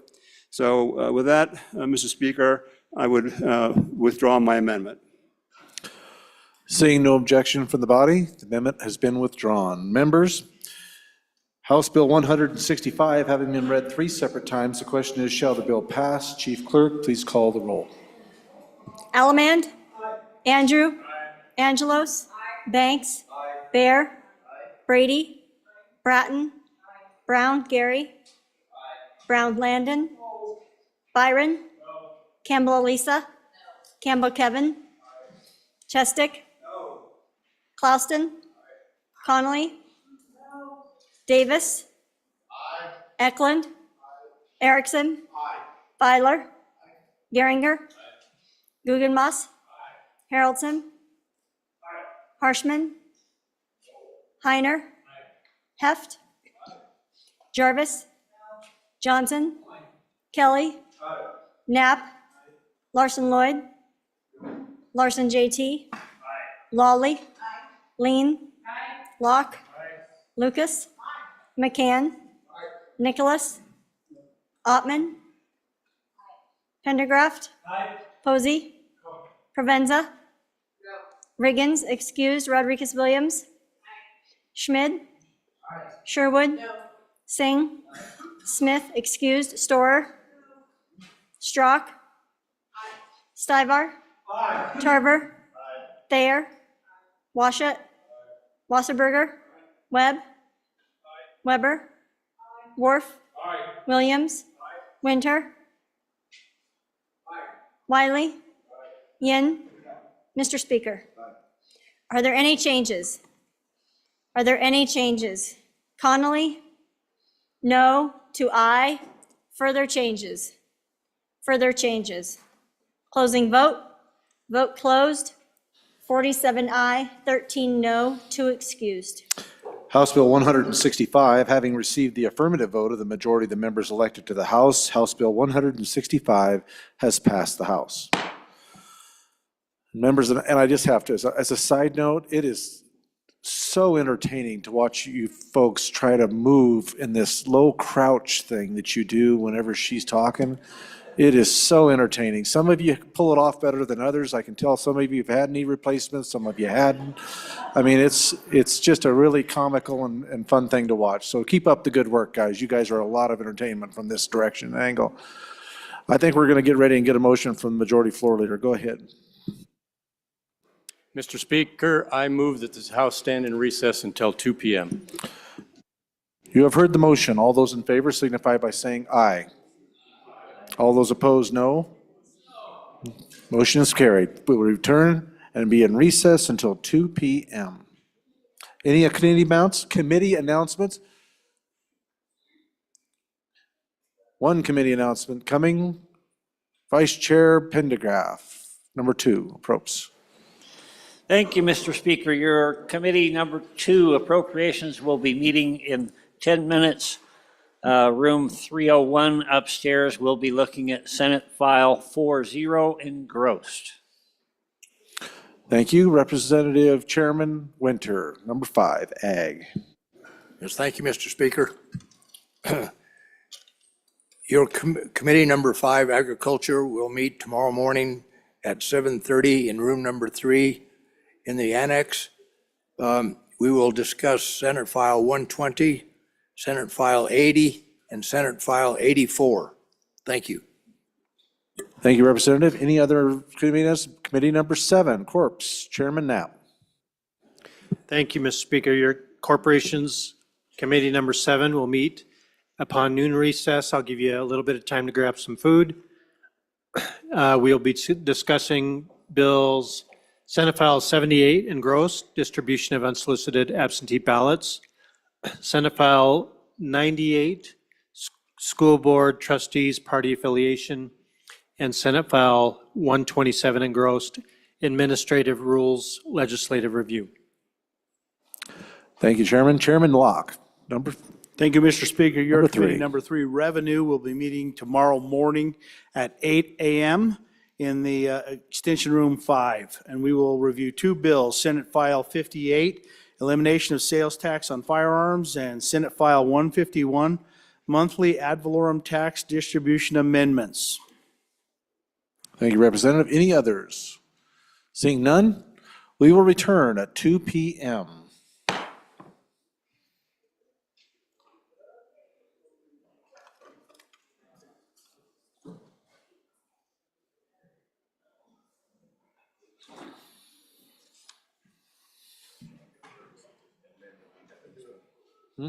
So with that, Mr. Speaker, I would withdraw my amendment. Seeing no objection from the body, the amendment has been withdrawn. Members, House Bill 165 having been read 3 separate times, the question is, shall the bill pass? Chief Clerk, please call the roll. Allemand? Andrew? Angelos? Banks? Bear? Brady? Bratton? Brown Gary? Brown Landon? Byron? Campbell Elisa? Campbell Kevin? Chestick? Clauston? Connolly? Davis? Eklund? Erickson? Feiler? Geringer? Guggenmoss? Haroldson? Harshman? Heiner? Heft? Jarvis? Johnson? Kelly? Knapp? Larson Lloyd? Larson JT? Lawley? Lean? Locke? Lucas? McCann? Nicholas? Ottman? Pendergraft? Posey? Provenza? Riggins, excused. Rodriguez Williams? Schmid? Sherwood? Singh? Smith, excused. Storer? Strzok? Stivar? Tarver? Thayer? Washut? Wasserberger? Webb? Weber? Worf? Williams? Winter? Wiley? Yin? Mr. Speaker, are there any changes? Are there any changes? Connolly? No to aye. Further changes? Further changes? Closing vote? Vote closed. 47 aye, 13 no, 2 excused. House Bill 165, having received the affirmative vote of the majority of the members elected to the House, House Bill 165 has passed the House. Members, and I just have to, as a side note, it is so entertaining to watch you folks try to move in this low crouch thing that you do whenever she's talking. It is so entertaining. Some of you pull it off better than others. I can tell some of you have had knee replacements, some of you hadn't. I mean, it's just a really comical and fun thing to watch. So keep up the good work, guys. You guys are a lot of entertainment from this direction and angle. I think we're going to get ready and get a motion from the majority floor leader. Go ahead. Mr. Speaker, I move that this House stand in recess until 2 p.m. You have heard the motion. All those in favor signify by saying aye. All those opposed, no. Motion is carried. We will return and be in recess until 2 p.m. Any committee announcements? One committee announcement coming. Vice Chair Pendergraph, number 2, Approps. Thank you, Mr. Speaker. Your committee number 2 appropriations will be meeting in 10 minutes. Room 301 upstairs. We'll be looking at Senate File 40 engrossed. Thank you. Representative Chairman Winter, number 5, Ag. Yes, thank you, Mr. Speaker. Your committee number 5, Agriculture, will meet tomorrow morning at 7:30 in room number 3 in the annex. We will discuss Senate File 120, Senate File 80, and Senate File 84. Thank you. Thank you, Representative. Any other committees? Committee number 7, Corps, Chairman Knapp. Thank you, Mr. Speaker. Your corporation's committee number 7 will meet upon noon recess. I'll give you a little bit of time to grab some food. We'll be discussing bills, Senate File 78 engrossed, distribution of unsolicited absentee ballots, Senate File 98, school board trustees party affiliation, and Senate File 127 engrossed, administrative rules legislative review. Thank you, Chairman. Chairman Locke, Thank you, Mr. Speaker. Your Number 3. committee number 3, Revenue, will be meeting tomorrow morning at 8 a.m. in the Extension Room 5. And we will review 2 bills, Senate File 58, Elimination of Sales Tax on Firearms, and Senate File 151, Monthly Ad valorem Tax Distribution Amendments. Thank you, Representative. Any others? Seeing none, we will return at 2 p.m. Hmm?